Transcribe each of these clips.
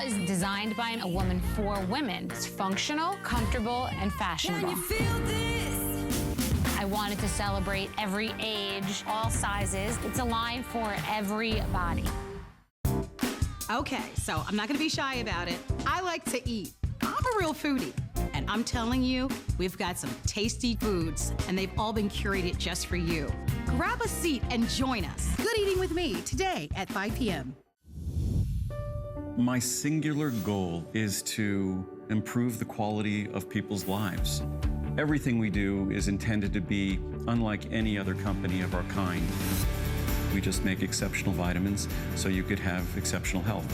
is designed by a woman for women. It's functional, comfortable, and fashionable. Can you feel this? I wanted to celebrate every age, all sizes. It's a line for every body. Okay, so I'm not gonna be shy about it. I like to eat. I'm a real foodie. And I'm telling you, we've got some tasty foods, and they've all been curated just for you. Grab a seat and join us. Good Eating with Me, today at 5 p.m. My singular goal is to improve the quality of people's lives. Everything we do is intended to be unlike any other company of our kind. We just make exceptional vitamins so you could have exceptional health.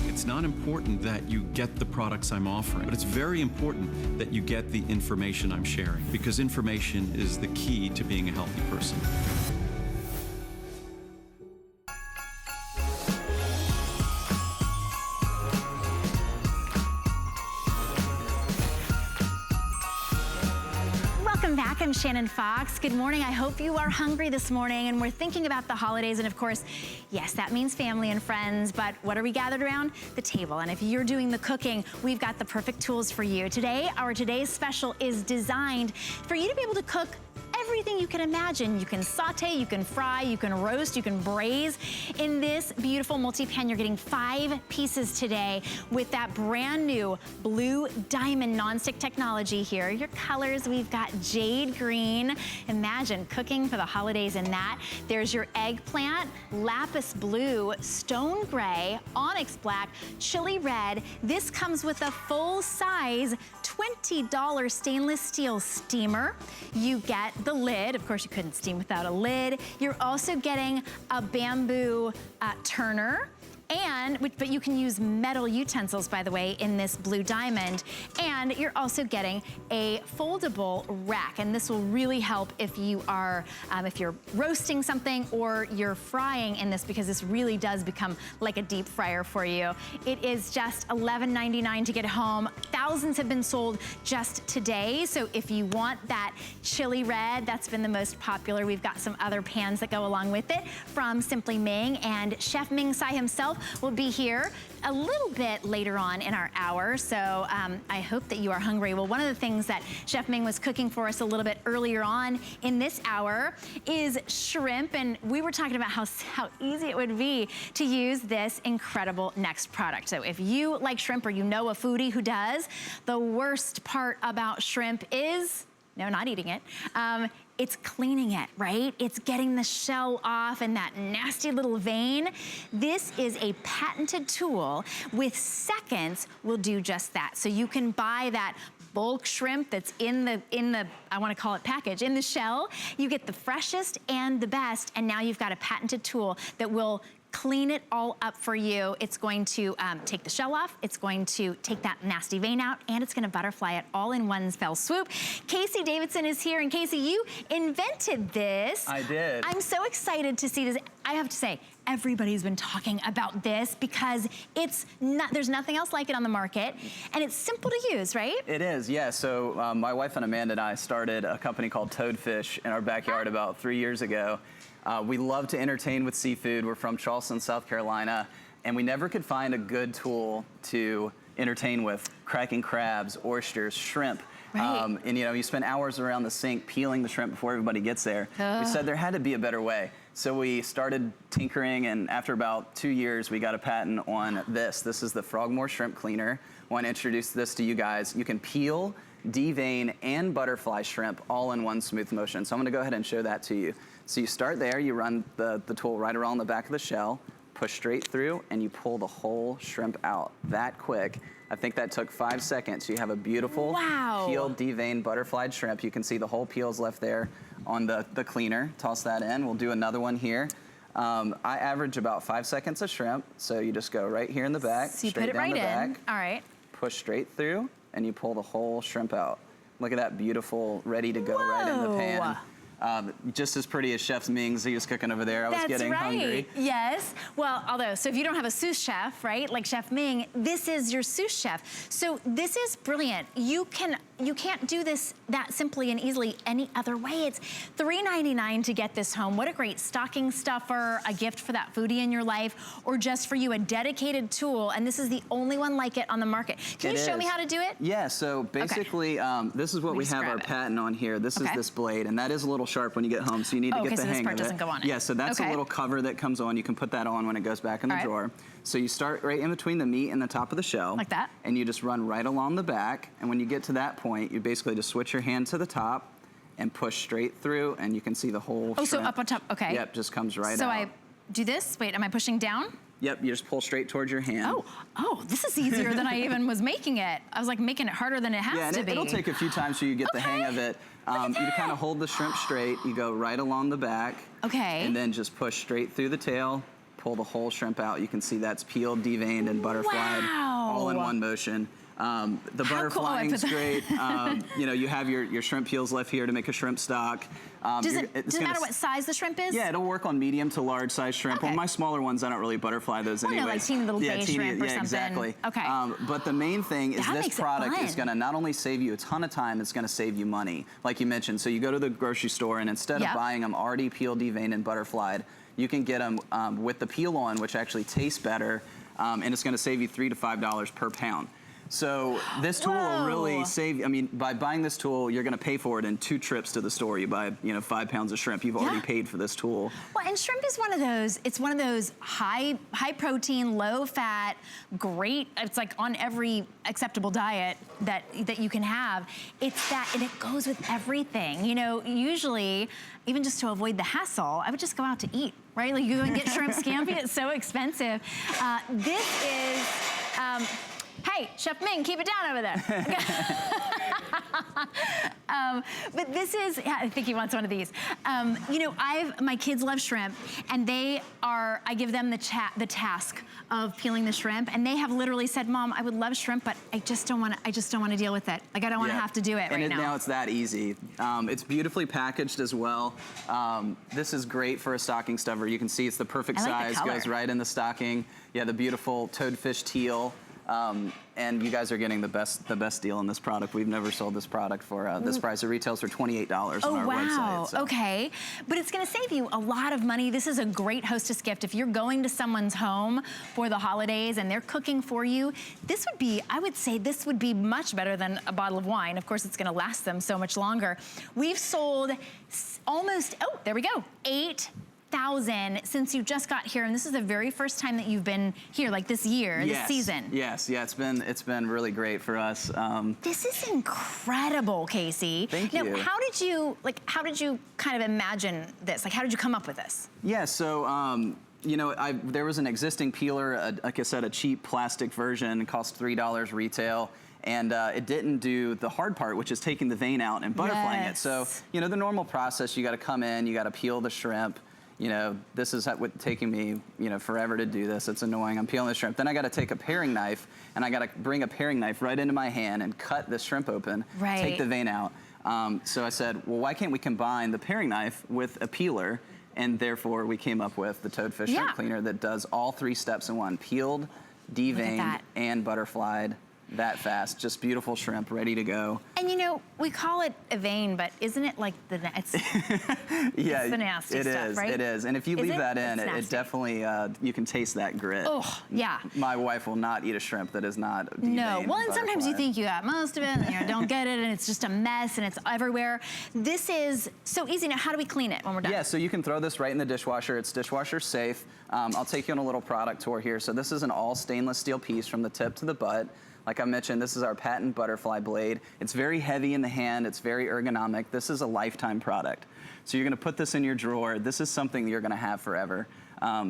It's not important that you get the products I'm offering, but it's very important that you get the information I'm sharing, because information is the key to being a healthy person. Welcome back. I'm Shannon Fox. Good morning. I hope you are hungry this morning, and we're thinking about the holidays, and of course, yes, that means family and friends, but what are we gathered around? The table. And if you're doing the cooking, we've got the perfect tools for you. Today, our today's special is designed for you to be able to cook everything you can imagine. You can saute, you can fry, you can roast, you can braise. In this beautiful multi-pan, you're getting 5 pieces today with that brand new blue diamond nonstick technology here. Your colors, we've got jade green. Imagine cooking for the holidays in that. There's your eggplant, lapis blue, stone gray, onyx black, chili red. This comes with a full-size $20 stainless steel steamer. You get the lid. Of course, you couldn't steam without a lid. You're also getting a bamboo turner. But you can use metal utensils, by the way, in this blue diamond. And you're also getting a foldable rack. And this will really help if you are, if you're roasting something or you're frying in this, because this really does become like a deep fryer for you. It is just $11.99 to get home. Thousands have been sold just today. So if you want that chili red, that's been the most popular. We've got some other pans that go along with it from Simply Ming, and Chef Ming Tsai himself will be here a little bit later on in our hour, so I hope that you are hungry. Well, one of the things that Chef Ming was cooking for us a little bit earlier on in this hour is shrimp, and we were talking about how easy it would be to use this incredible next product. So if you like shrimp, or you know a foodie who does, the worst part about shrimp is, no, not eating it, it's cleaning it, right? It's getting the shell off and that nasty little vein. This is a patented tool with seconds will do just that. So you can buy that bulk shrimp that's in the I want to call it package, in the shell. You get the freshest and the best, and now you've got a patented tool that will clean it all up for you. It's going to take the shell off, it's going to take that nasty vein out, and it's gonna butterfly it all in one fell swoop. Casey Davidson is here, and Casey, you invented this. I did. I'm so excited to see this. I have to say, everybody's been talking about this because it's not, there's nothing else like it on the market, and it's simple to use, right? It is, yeah. So my wife and Amanda and I started a company called Toadfish in our backyard about 3 years ago. We love to entertain with seafood. We're from Charleston, South Carolina, and we never could find a good tool to entertain with. Cracking crabs, oysters, shrimp. Right. And you know, you spend hours around the sink peeling the shrimp before everybody gets there. We said there had to be a better way. So we started tinkering, and after about 2 years, we got a patent on this. This is the Frogmore Shrimp Cleaner. I want to introduce this to you guys. You can peel, devein, and butterfly shrimp all in one smooth motion. So I'm gonna go ahead and show that to you. So you start there, you run the tool right around the back of the shell, push straight through, and you pull the whole shrimp out that quick. I think that took 5 seconds. You have a beautiful peeled, deveined, butterflied shrimp. You can see the whole peel's left there on the cleaner. Toss that in. We'll do another one here. I average about 5 seconds of shrimp, so you just go right here in the back, so you straight put it down right the back, in. All right. push straight through, and you pull the whole shrimp out. Look at that beautiful, ready to go right in the pan. Just as pretty as Chef Ming's he was cooking over there. I was getting hungry. Yes. Well, although, so if you don't have a sous chef, right, like Chef Ming, this is your sous chef. So this is brilliant. You can you can't do this that simply and easily any other way. It's $3.99 to get this home. What a great stocking stuffer, a gift for that foodie in your life, or just for you, a dedicated tool. And this is the only one like it on the market. Can you show me how to do it? Yeah, so basically, this is what we have our patent on here. This is this blade, and that is a little sharp when you get home, so you need to get the hang of it. This part doesn't go on it. Yeah, so that's a little cover that comes on. You can put that on when it goes back in the drawer. So you start right in between the meat and the top of the shell. Like that. And you just run right along the back, and when you get to that point, you basically just switch your hand to the top and push straight through, and you can see the whole shrimp. So up on top, okay. Yep, just comes right out. So I do this, wait, am I pushing down? Yep, you just pull straight towards your hand. Oh, this is easier than I even was making it. I was like making it harder than it has to be. It'll take a few times so you get the hang of it. You kind of hold the shrimp straight, you go right along the back. Okay. And then just push straight through the tail, pull the whole shrimp out. You can see that's peeled, deveined, and butterflied all in one motion. The butterflying's great. You know, you have your shrimp peels left here to make a shrimp stock. Does it matter what size the shrimp is? Yeah, it'll work on medium to large size shrimp. Okay. On my smaller ones, I don't really butterfly those anyways. No, like teeny little bay shrimp or something. Exactly. Okay. But the main thing is this product is gonna not only save you a ton of time, it's gonna save you money, like you mentioned. So you go to the grocery store, and instead of buying them already peeled, deveined, and butterflied, you can get them with the peel on, which actually tastes better, and it's gonna save you $3 to $5 per pound. So this tool will really save, I mean, by buying this tool, you're gonna pay for it in 2 trips to the store. You buy, 5 pounds of shrimp, you've already paid for this tool. Well, and shrimp is one of those, it's one of those high protein, low fat, great, it's like on every acceptable diet that you can have. It's that, and it goes with everything. You know, usually, even just to avoid the hassle, I would just go out to eat, right? Like you go and get shrimp scampi, it's so expensive. This is, hey, Chef Ming, keep it down over there. But this is, I think he wants one of these. You know, my kids love shrimp, and I give them the task of peeling the shrimp, and they have literally said, Mom, I would love shrimp, but I just don't want to deal with it. Like, I don't want to have to do it right now. And now it's that easy. It's beautifully packaged as well. This is great for a stocking stuffer. You can see it's the perfect size, goes right in the stocking. Yeah, the beautiful toadfish teal. And you guys are getting the best deal on this product. We've never sold this product for this price. It retails for $28 on our website. So. Okay. But it's gonna save you a lot of money. This is a great hostess gift. If you're going to someone's home for the holidays and they're cooking for you, this would be, I would say this would be much better than a bottle of wine. Of course, it's gonna last them so much longer. We've sold almost, oh, there we go, 8,000 since you just got here, and this is the very first time that you've been here, like this year, this season. Yes, yeah, it's been really great for us. This is incredible, Casey. Thank you. Now, how did you kind of imagine this? Like, how did you come up with this? Yeah, so you know, there was an existing peeler, like I said, a cheap plastic version. It cost $3 retail. And it didn't do the hard part, which is taking the vein out and butterflying it. So, you know, the normal process, you gotta come in, you gotta peel the shrimp. You know, this is what's taking me, forever to do this. It's annoying. I'm peeling the shrimp. Then I got to take a paring knife, and I got to bring a paring knife right into my hand and cut the shrimp open, take the vein out. So I said, well, why can't we combine the paring knife with a peeler? And therefore, we came up with the Toadfish Shrimp Cleaner that does all 3 steps in one: peeled, deveined, and butterflied. That fast, just beautiful shrimp, ready to go. And you know, we call it a vein, but isn't it like it's the nasty stuff, right? It is. And if you leave that in, it definitely, you can taste that grit. Oh, yeah. My wife will not eat a shrimp that is not deveined. No, well, and sometimes you think you got most of it, and you don't get it, and it's just a mess, and it's everywhere. This is so easy. Now, how do we clean it when we're done? Yeah, so you can throw this right in the dishwasher. It's dishwasher safe. I'll take you on a little product tour here. So this is an all stainless steel piece from the tip to the butt. Like I mentioned, this is our patent butterfly blade. It's very heavy in the hand. It's very ergonomic. This is a lifetime product. So you're gonna put this in your drawer. This is something that you're gonna have forever,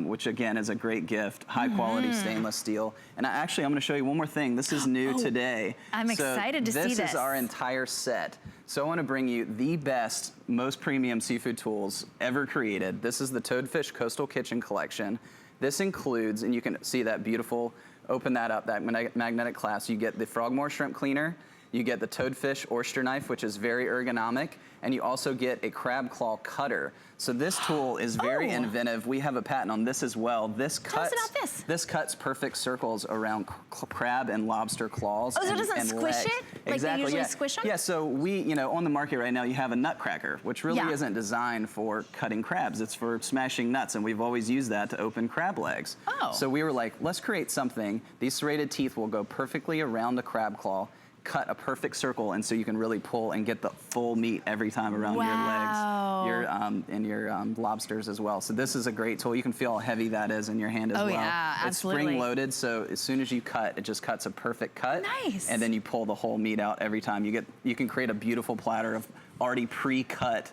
which again is a great gift. High quality stainless steel. And I'm gonna show you one more thing. This is new today. I'm excited to see this. This is our entire set. So I wanna bring you the best, most premium seafood tools ever created. This is the Toadfish Coastal Kitchen Collection. This includes, and you can see that beautiful, open that up, that magnetic clasp. You get the Frogmore Shrimp Cleaner, You get the toadfish oyster knife, which is very ergonomic, and you also get a crab claw cutter. So this tool is very inventive. We have a patent on this as well. This cuts, Tell us about this. This cuts perfect circles around crab and lobster claws. Oh, so it doesn't squish legs. it? Like they usually squish them? Yeah, so we, you know, on the market right now, you have a nutcracker, which really isn't designed for cutting crabs. It's for smashing nuts, and we've always used that to open crab legs. Oh. So we were like, let's create something. These serrated teeth will go perfectly around the crab claw, cut a perfect circle, and so you can really pull and get the full meat every time around your legs, and your lobsters as well. So this is a great tool. You can feel how heavy that is in your hand as well. Yeah, absolutely. It's spring loaded, so as soon as you cut, it just cuts a perfect cut. Nice. And then you pull the whole meat out every time. You can create a beautiful platter of already pre-cut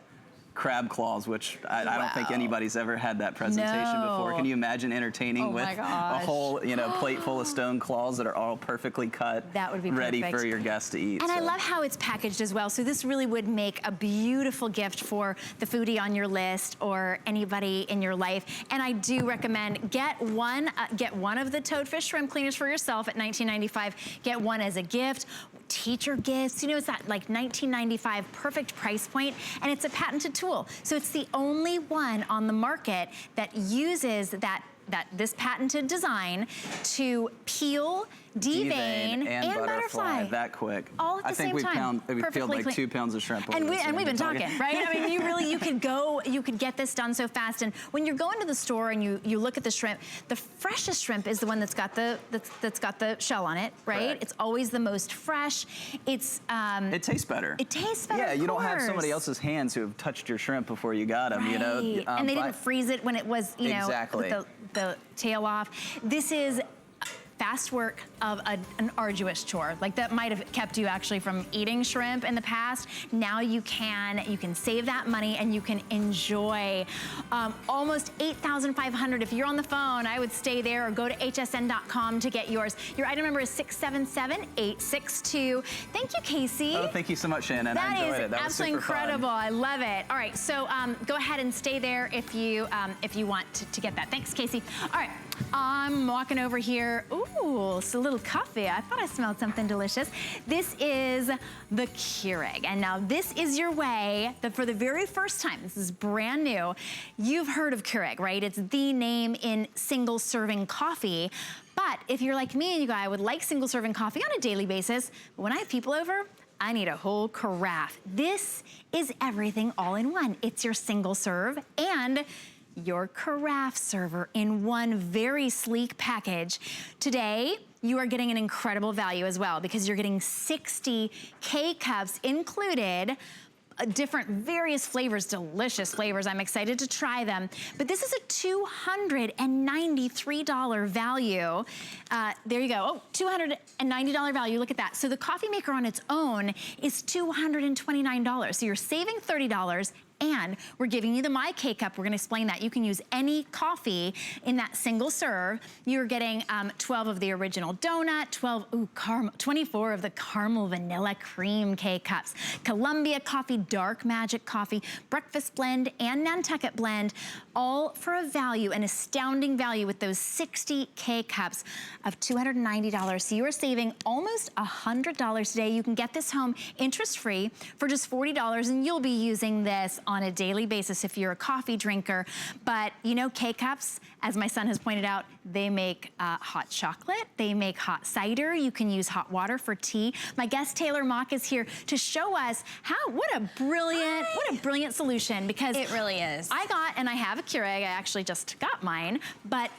crab claws, which I don't think anybody's ever had that presentation before. Can you imagine entertaining with a whole, you know, plate full of stone claws that are all perfectly cut, that would be ready perfect for your guests to eat? And I love how it's packaged as well. So this really would make a beautiful gift for the foodie on your list or anybody in your life. And I do recommend get one of the toadfish shrimp cleaners for yourself at $19.95. Get one as a gift. Teacher gifts, you know, it's that like $19.95 perfect price point, and it's a patented tool. So it's the only one on the market that uses this patented design to peel, devein, and butterfly that quick. All at the same time. We peeled like 2 pounds of shrimp. And we've been talking, right? I mean, you could get this done so fast. And when you're going to the store and you look at the shrimp, the freshest shrimp is the one that's got the shell on it, right? Correct. It's always the most fresh. It tastes better. It tastes better. Yeah, you don't have somebody else's hands who have touched your shrimp before you got them, you know. And they didn't freeze it when it was, you know, with the tail off. This is fast work of an arduous chore. Like that might have kept you actually from eating shrimp in the past. Now you can save that money and you can enjoy almost $8,500. If you're on the phone, I would stay there or go to hsn.com to get yours. Your item number is 677862. Thank you, Casey. Oh, thank you so much, Shannon. I enjoyed it. That was absolutely incredible. I love it. All right, so go ahead and stay there if you want to get that. Thanks, Casey. All right. I'm walking over here. Ooh, it's a little coffee. I thought I smelled something delicious. This is the Keurig. And now this is your way that for the very first time, this is brand new, you've heard of Keurig, right? It's the name in single serving coffee. But if you're like me and you go, I would like single serving coffee on a daily basis, but when I have people over, I need a whole carafe. This is everything all in one. It's your single serve and your carafe server in one very sleek package. Today, you are getting an incredible value as well because you're getting 60 K-cups included, different various flavors, delicious flavors. I'm excited to try them. But this is a $293 value. There you go. Oh, $290 value. Look at that. So the coffee maker on its own is $229. So you're saving $30. And we're giving you the My K-Cup. We're gonna explain that. You can use any coffee in that single serve. You're getting 12 of the original donut, 24 of the caramel vanilla cream K-Cups, Columbia coffee, dark magic coffee, breakfast blend, and Nantucket blend, all for a value, an astounding value with those 60 K-Cups of $290. So you are saving almost $100 today. You can get this home interest-free for just $40, and you'll be using this on a daily basis if you're a coffee drinker. But you know, K-Cups, as my son has pointed out, they make hot chocolate, they make hot cider, you can use hot water for tea. My guest Taylor Mock is here to show us what a brilliant solution, because it really is. I have a Keurig, I actually just got mine, but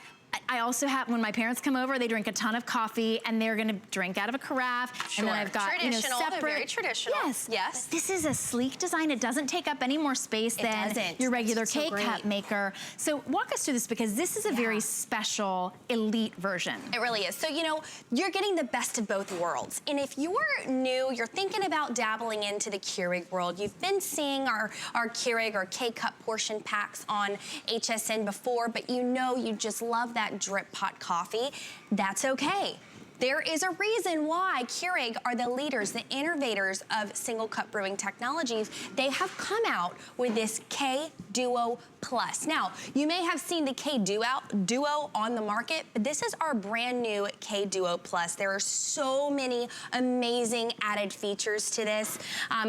I also have, when my parents come over, they drink a ton of coffee and they're gonna drink out of a carafe. Sure. And then I've got, separate. Very traditional. Yes. Yes. This is a sleek design. It doesn't take up any more space than your regular K-Cup maker. So walk us through this, because this is a very special elite version. It really is. So, you know, you're getting the best of both worlds. And if you're new, you're thinking about dabbling into the Keurig world, you've been seeing our Keurig or K-Cup portion packs on HSN before, but you know you just love that drip pot coffee, that's okay. There is a reason why Keurig are the leaders, the innovators of single cup brewing technologies. They have come out with this K-Duo Plus. Now, you may have seen the K-Duo on the market, but this is our brand new K-Duo Plus. There are so many amazing added features to this,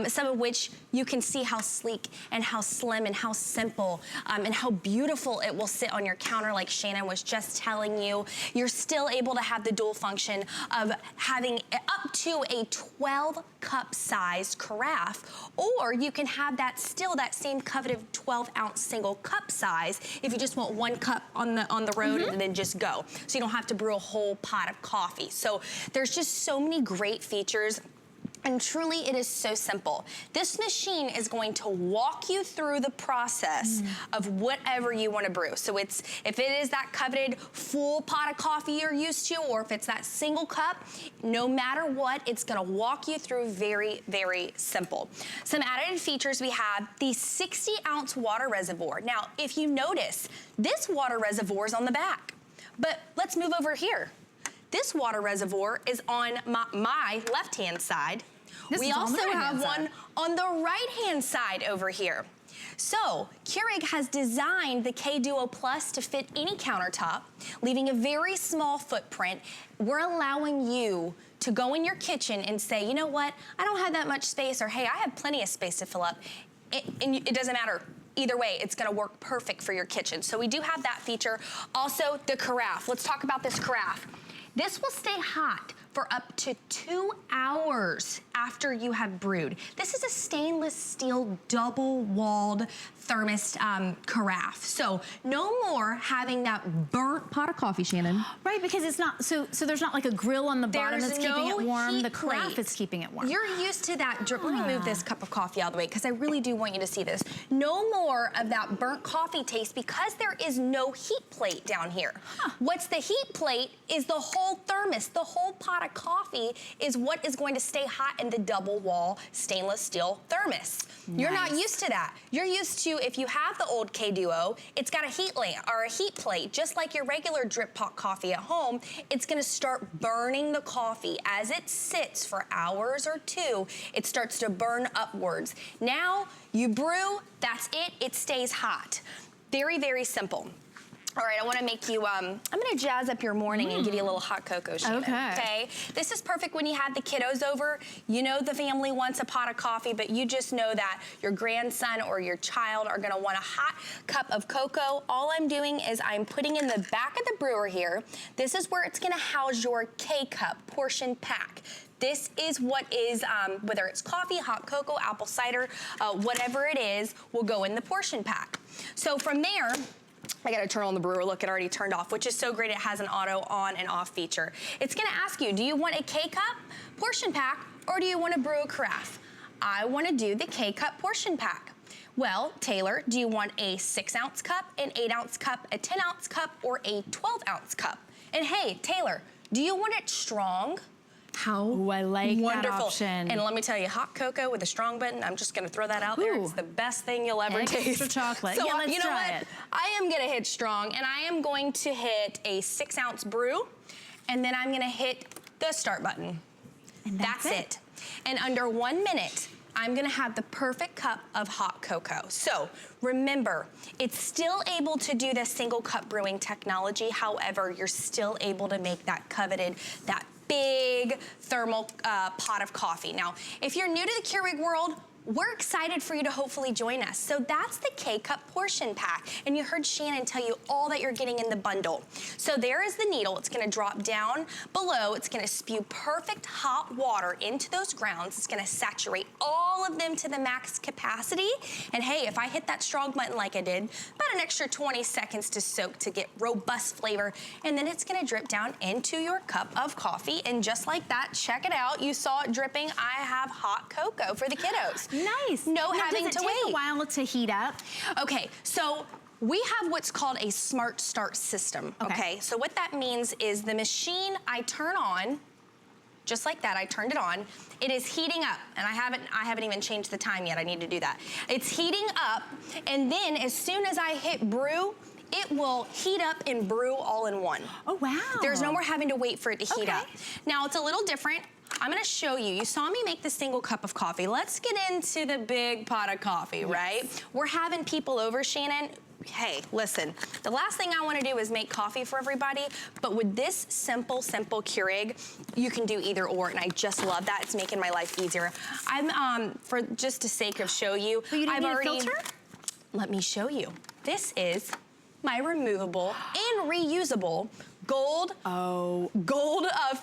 some of which you can see how sleek and how slim and how simple and how beautiful it will sit on your counter, like Shannon was just telling you. You're still able to have the dual function of having up to a 12-cup sized carafe, or you can have that same coveted 12-ounce single cup size if you just want 1 cup on the road and then just go. So you don't have to brew a whole pot of coffee. So there's just so many great features. And truly, it is so simple. This machine is going to walk you through the process of whatever you want to brew. So if it is that coveted full pot of coffee you're used to, or if it's that single cup, no matter what, it's going to walk you through very, very simple. Some added features we have, the 60-ounce water reservoir. Now, if you notice, this water reservoir is on the back. But let's move over here. This water reservoir is on my left-hand side. We also have one on the right-hand side over here. So Keurig has designed the K-Duo Plus to fit any countertop, leaving a very small footprint. We're allowing you to go in your kitchen and say, you know what, I don't have that much space, or hey, I have plenty of space to fill up. And it doesn't matter. Either way, it's gonna work perfect for your kitchen. So we do have that feature. Also, the carafe. Let's talk about this carafe. This will stay hot for up to 2 hours after you have brewed. This is a stainless steel double-walled thermos carafe. So no more having that burnt pot of coffee, Shannon. Right, because it's not, so there's not like a grill on the bottom that's keeping it warm. The carafe is keeping it warm. You're used to that drip. Let me move this cup of coffee out of the way because I really do want you to see this. No more of that burnt coffee taste because there is no heat plate down here. What's the heat plate is the whole thermos, the whole pot of coffee is what is going to stay hot in the double wall stainless steel thermos. Nice. You're not used to that. You're used to, if you have the old K-Duo, it's got a heat lamp or a heat plate, just like your regular drip pot coffee at home. It's gonna start burning the coffee as it sits for hours or 2. It starts to burn upwards. Now you brew, that's it, it stays hot. Very, very simple. All right, I want to make you, I'm going to jazz up your morning and give you a little hot cocoa, Shannon. Okay. This is perfect when you have the kiddos over. You know the family wants a pot of coffee, but you just know that your grandson or your child are going to want a hot cup of cocoa. All I'm doing is I'm putting in the back of the brewer here. This is where it's going to house your K-cup portion pack. This is what is, whether it's coffee, hot cocoa, apple cider, whatever it is, will go in the portion pack. So from there, I gotta turn on the brewer. Look, it already turned off, which is so great. It has an auto on and off feature. It's gonna ask you, do you want a K-cup portion pack or do you want to brew a carafe? I wanna do the K-cup portion pack. Well, Taylor, do you want a 6-ounce cup, an 8-ounce cup, a 10-ounce cup, or a 12-ounce cup? And hey, Taylor, do you want it strong? How I like wonderful. That option. And let me tell you, hot cocoa with a strong button, I'm just gonna throw that out there. It's the best thing you'll ever taste. Extra chocolate. So yeah, let's you know try what? it. I am gonna hit strong, and I am going to hit a 6-ounce brew, and then I'm gonna hit the start button. And that's it. And under 1 minute, I'm gonna have the perfect cup of hot cocoa. So remember, it's still able to do the single cup brewing technology. However, you're still able to make that coveted, that big thermal pot of coffee. Now, if you're new to the Keurig world, we're excited for you to hopefully join us. So that's the K-cup portion pack. And you heard Shannon tell you all that you're getting in the bundle. So there is the needle. It's gonna drop down below. It's gonna spew perfect hot water into those grounds. It's gonna saturate all of them to the max capacity. And hey, if I hit that strong button like I did, about an extra 20 seconds to soak to get robust flavor. And then it's gonna drip down into your cup of coffee. And just like that, check it out. You saw it dripping. I have hot cocoa for the kiddos. Nice. No now, having does it to take wait. a while to heat up? Okay, so we have what's called a smart start system, okay? So what that means is the machine I turn on, just like that, I turned it on. It is heating up, and I haven't even changed the time yet. I need to do that. It's heating up, and then as soon as I hit brew, it will heat up and brew all in one. Oh, wow. There's no more having to wait for it to heat up. Now, it's a little different. I'm gonna show you. You saw me make the single cup of coffee. Let's get into the big pot of coffee, right? We're having people over, Shannon. Hey, listen, the last thing I wanna do is make coffee for everybody, but with this simple Keurig, you can do either or, and I just love that. It's making my life easier. I'm, for just the sake of show you, but you didn't need a filter? Let me show you. This is my removable and reusable gold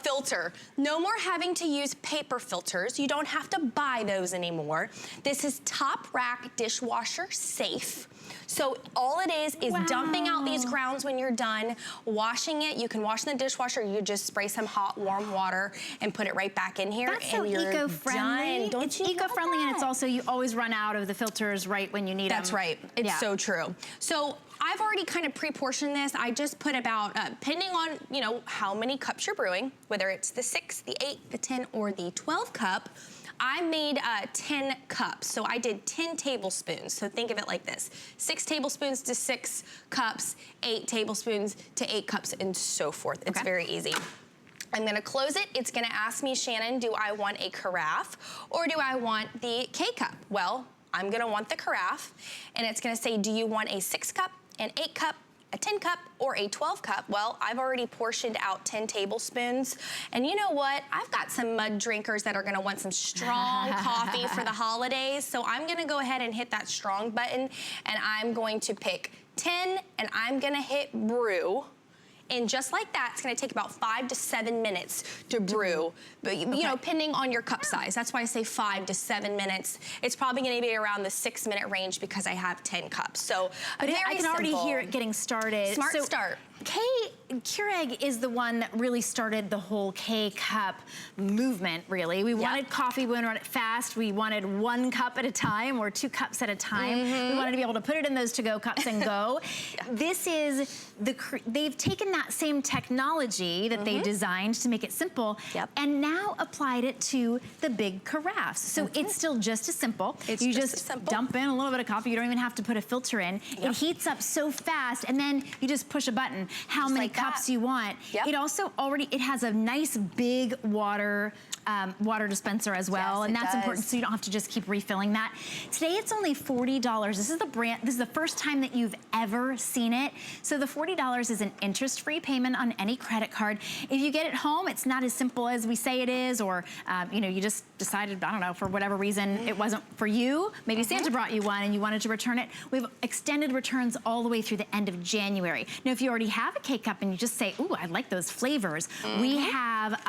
filter. No more having to use paper filters. You don't have to buy those anymore. This is top rack dishwasher safe. So all it is dumping out these grounds when you're done, washing it. You can wash in the dishwasher. You just spray some hot, warm water and put it right back in here. That's so eco-friendly. It's eco-friendly, and it's also, you always run out of the filters right when you need them. That's right. It's so true. So I've already kind of pre-portioned this. I just put about, depending on, you know, how many cups you're brewing, whether it's the 6, the 8, the 10, or the 12 cup, I made 10 cups, so I did 10 tablespoons. So think of it like this: 6 tablespoons to 6 cups, 8 tablespoons to 8 cups, and so forth. It's very easy. I'm gonna close it. It's gonna ask me, Shannon, do I want a carafe or do I want the K-cup? Well, I'm gonna want the carafe, and it's gonna say, do you want a 6 cup, an 8 cup, a 10 cup, or a 12 cup? Well, I've already portioned out 10 tablespoons. And you know what? I've got some mud drinkers that are gonna want some strong coffee for the holidays. So I'm gonna go ahead and hit that strong button, and I'm going to pick 10, and I'm gonna hit brew. And just like that, it's gonna take about 5 to 7 minutes to brew. But you know, depending on your cup size. That's why I say 5 to 7 minutes. It's probably gonna be around the 6-minute range because I have 10 cups. So but I can already hear it getting started. Smart start. Keurig is the one that really started the whole K-cup movement, really. We wanted coffee, we wanted it fast. We wanted 1 cup at a time or 2 cups at a time. We wanted to be able to put it in those to-go cups and go. This is they've taken that same technology that they designed to make it simple and now applied it to the big carafes. So it's still just as simple. You just dump in a little bit of coffee. You don't even have to put a filter in. It heats up so fast, and then you just push a button. How many cups you want. It also it has a nice big water dispenser as well, and that's important, so you don't have to just keep refilling that. Today it's only $40. This is the first time that you've ever seen it. So the $40 is an interest-free payment on any credit card. If you get it home, it's not as simple as we say it is, or you know, you just decided, I don't know, for whatever reason it wasn't for you. Maybe Santa brought you one and you wanted to return it. We have extended returns all the way through the end of January. Now, if you already have a K-cup and you just say, ooh, I like those flavors, we have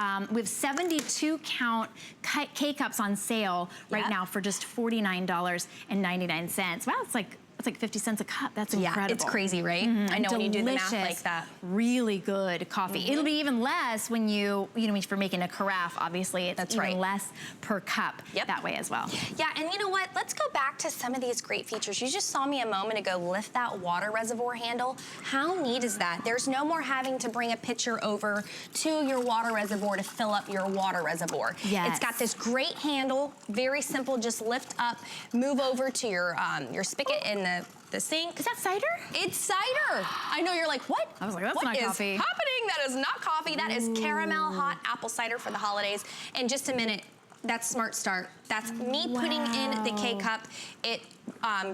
72 count K-cups on sale right now for just $49.99. Wow, it's like 50 cents a cup. That's incredible. Yeah, it's crazy, right? I know when you do the math like that. Really good coffee. It'll be even less when you know, if you're making a carafe, obviously, it's even less per cup that way as well. Yeah, and you know what? Let's go back to some of these great features. You just saw me a moment ago lift that water reservoir handle. How neat is that? There's no more having to bring a pitcher over to your water reservoir to fill up your water reservoir. It's got this great handle, very simple, just lift up, move over to your spigot in the sink. Is that cider? It's cider. I know, you're like, what? I was like, that's not coffee. What is happening? That is not coffee. That is caramel hot apple cider for the holidays. In just a minute, that's Smart Start. That's me putting in the K-cup, it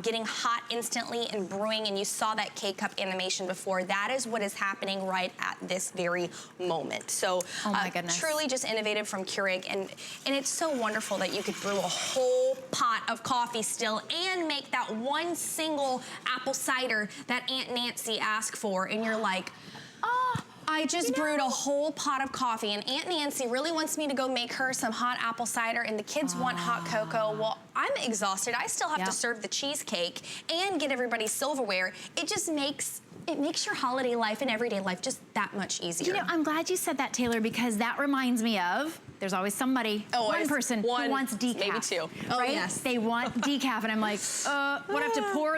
getting hot instantly and brewing, and you saw that K-cup animation before. That is what is happening right at this very moment. So my goodness. Truly just innovative from Keurig, and it's so wonderful that you could brew a whole pot of coffee still and make that one single apple cider that Aunt Nancy asked for, and you're like, oh, I just brewed a whole pot of coffee, and Aunt Nancy really wants me to go make her some hot apple cider, and the kids want hot cocoa. Well, I'm exhausted. I still have to serve the cheesecake and get everybody's silverware. It just makes your holiday life and everyday life just that much easier. You know, I'm glad you said that, Taylor, because that reminds me of, there's always somebody, one person who wants decaf. Maybe 2. Right? Yes. They want decaf, and I'm like, what, I have to pour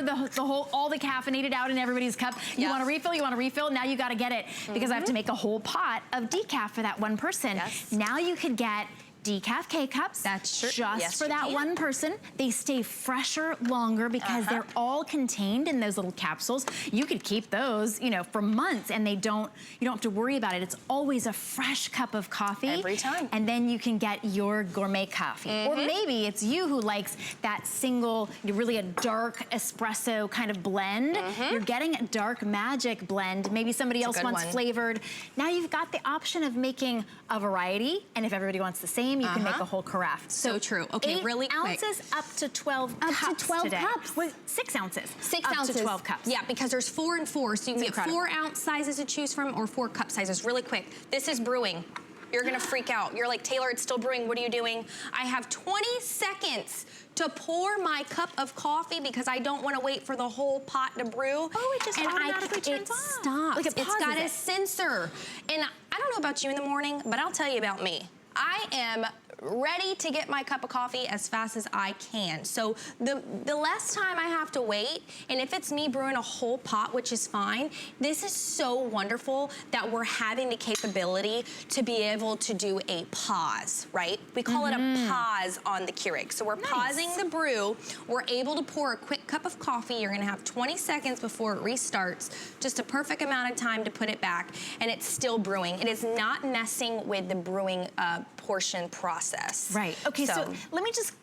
all the caffeinated out in everybody's cup? You want to refill, you want to refill, now you got to get it, because I have to make a whole pot of decaf for that one person. Now you could get decaf K-cups. That's true. Just Yes, for you that can. one person. They stay fresher longer because they're all contained in those little capsules. You could keep those, you know, for months and you don't have to worry about it. It's always a fresh cup of coffee. Every time. And then you can get your gourmet coffee. Or maybe it's you who likes that single, really a dark espresso kind of blend. You're getting a dark magic blend. Maybe somebody else wants flavored. Now you've got the option of making a variety, and if everybody wants the same, you can make a whole carafe. So true. Okay, 8 really quick. ounces up to 12 cups Up to 12 today. cups. Wait, 6 ounces. 6 up ounces. to 12 cups. Yeah, because there's 4 and 4, so you can get incredible. 4 ounce sizes to choose from or 4 cup sizes. Really quick, this is brewing. You're gonna freak out. You're like, Taylor, it's still brewing. What are you doing? I have 20 seconds to pour my cup of coffee because I don't want to wait for the whole pot to brew. Oh, it just automatically turns it off. stops. Like it It's got pauses a it. sensor. And I don't know about you in the morning, but I'll tell you about me. I am ready to get my cup of coffee as fast as I can. So the less time I have to wait, and if it's me brewing a whole pot, which is fine, this is so wonderful that we're having the capability to be able to do a pause, right? We call it a pause on the Keurig. So we're pausing the brew. We're able to pour a quick cup of coffee. You're gonna have 20 seconds before it restarts, just a perfect amount of time to put it back, and it's still brewing. It is not messing with the brewing portion process. Right. Okay, so let me just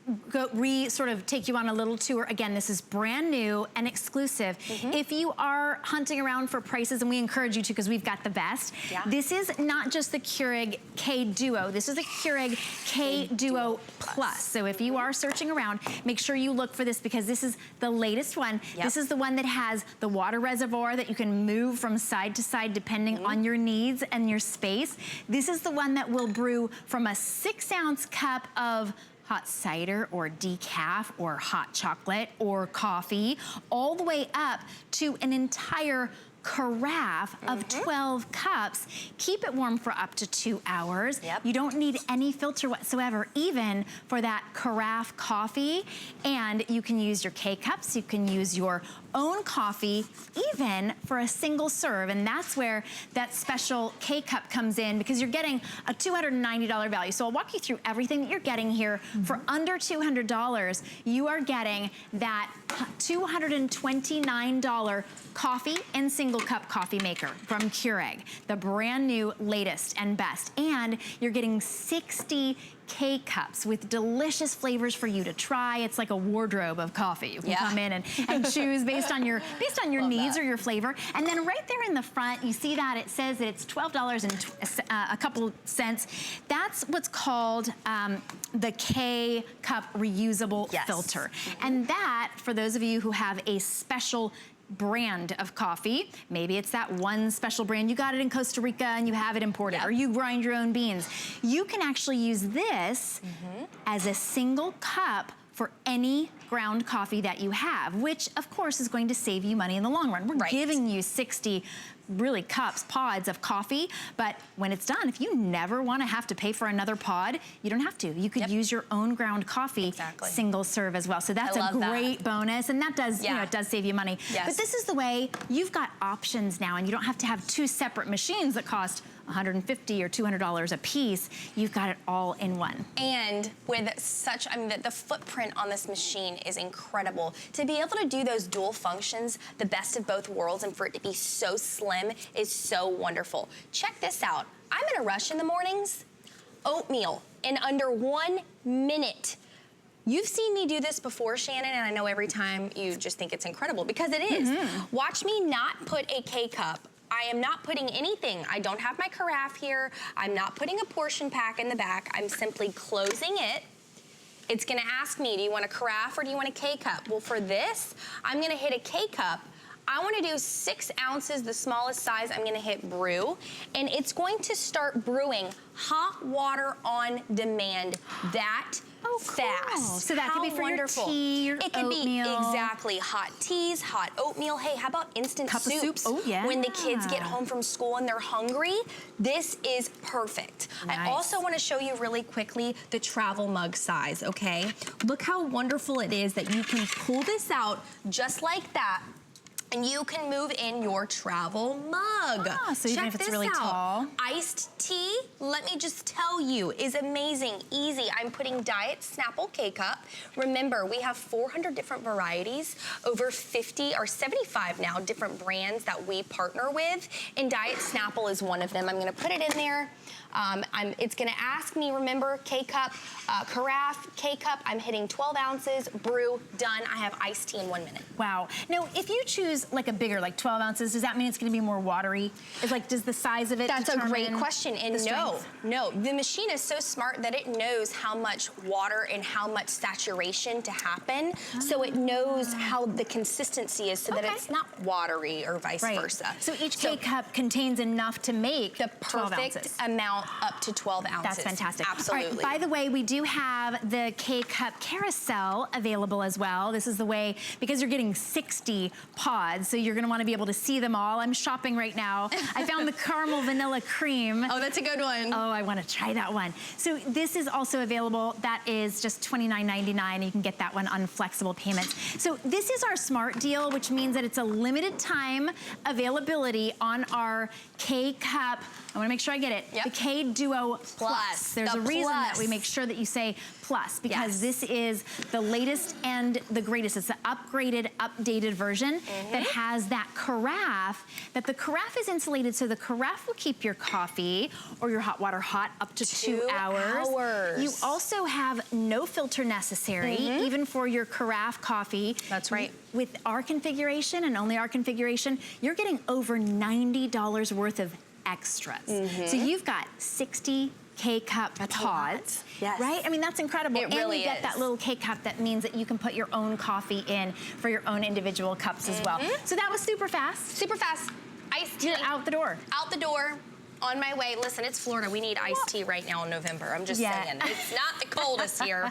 sort of take you on a little tour. Again, this is brand new and exclusive. If you are hunting around for prices, and we encourage you to because we've got the best, this is not just the Keurig K Duo. This is the Keurig K Duo Plus. So if you are searching around, make sure you look for this because this is the latest one. This is the one that has the water reservoir that you can move from side to side depending on your needs and your space. This is the one that will brew from a 6-ounce cup of hot cider or decaf or hot chocolate or coffee, all the way up to an entire carafe of 12 cups. Keep it warm for up to 2 hours. You don't need any filter whatsoever, even for that carafe coffee. And you can use your K-cups, you can use your own coffee, even for a single serve. And that's where that special K-cup comes in because you're getting a $290 value. So I'll walk you through everything that you're getting here. For under $200, you are getting that $229 coffee and single cup coffee maker from Keurig, the brand new latest and best. And you're getting 60 K-cups with delicious flavors for you to try. It's like a wardrobe of coffee. You can come in and choose based on your needs or your flavor. And then right there in the front, you see that it says that it's $12 and a couple cents. That's what's called the K-cup reusable filter. And that, for those of you who have a special brand of coffee, maybe it's that one special brand, you got it in Costa Rica and you have it imported, or you grind your own beans. You can actually use this as a single cup for any ground coffee that you have, which of course is going to save you money in the long run. We're giving you 60 really pods of coffee, but when it's done, if you never want to have to pay for another pod, you don't have to. You could use your own ground coffee single serve as well. So that's a great bonus, and that does, you know, it does save you money. But this is the way you've got options now, and you don't have to have 2 separate machines that cost $150 or $200 a piece. You've got it all in one. And with such, I mean, the footprint on this machine is incredible. To be able to do those dual functions, the best of both worlds, and for it to be so slim is so wonderful. Check this out. I'm in a rush in the mornings. Oatmeal in under 1 minute. You've seen me do this before, Shannon, and I know every time you just think it's incredible because it is. Watch me not put a K-cup. I am not putting anything. I don't have my carafe here. I'm not putting a portion pack in the back. I'm simply closing it. It's gonna ask me, do you want a carafe or do you want a K-cup? Well, for this, I'm gonna hit a K-cup. I wanna do 6 ounces, the smallest size. I'm gonna hit brew, and it's going to start brewing hot water on demand that fast. So that could be for your tea, your It could oatmeal. be exactly hot teas, hot oatmeal. Hey, how about instant Cup of soups? soup. Oh, yeah. When the kids get home from school and they're hungry, this is perfect. I also want to show you really quickly the travel mug size, okay? Look how wonderful it is that you can pull this out just like that. And you can move in your travel mug. Ah, so even Check if it's this really out. tall. Iced tea, let me just tell you, is amazing, easy. I'm putting Diet Snapple K-Cup. Remember, we have 400 different varieties, over 50 or 75 now different brands that we partner with, and Diet Snapple is one of them. I'm gonna put it in there. It's gonna ask me, remember, K-Cup, carafe, K-Cup. I'm hitting 12 ounces, brew, done. I have iced tea in 1 minute. Wow. Now, if you choose like a bigger, like 12 ounces, does that mean it's gonna be more watery? Is like, does the size of it That's a great determine question, and the strength? no. The machine is so smart that it knows how much water and how much saturation to happen, so it knows how the consistency is so that it's not watery or vice versa. So each K-Cup contains enough to make the 12 perfect ounces. amount up to 12 ounces. That's fantastic. Absolutely. All right, by the way, we do have the K-Cup Carousel available as well. This is the way, because you're getting 60 pods, so you're gonna wanna be able to see them all. I'm shopping right now. I found the caramel vanilla cream. Oh, that's a good one. Oh, I wanna try that one. So this is also available. That is just $29.99. You can get that one on flexible payments. So this is our smart deal, which means that it's a limited time availability on our K-Cup. I wanna make sure I get it. Yep. The K-Duo Plus. There's The a reason that Plus. we make sure that you say Plus, because this is the latest and the greatest. It's the upgraded, updated version that has that carafe, that the carafe is insulated, so the carafe will keep your coffee or your hot water hot up to 2 hours. You also have no filter necessary, even for your carafe coffee. That's right. With our configuration and only our configuration, you're getting over $90 worth of extras. So you've got 60 K-Cup pods, right? I mean, that's incredible. It really you get that little K-Cup that means that you can put your own coffee in for your own individual cups as well. So that was super fast. Super fast. Iced tea. You're out the door. Out the door. On my way. Listen, it's Florida. We need iced tea right now in November. I'm just saying. It's not the coldest here.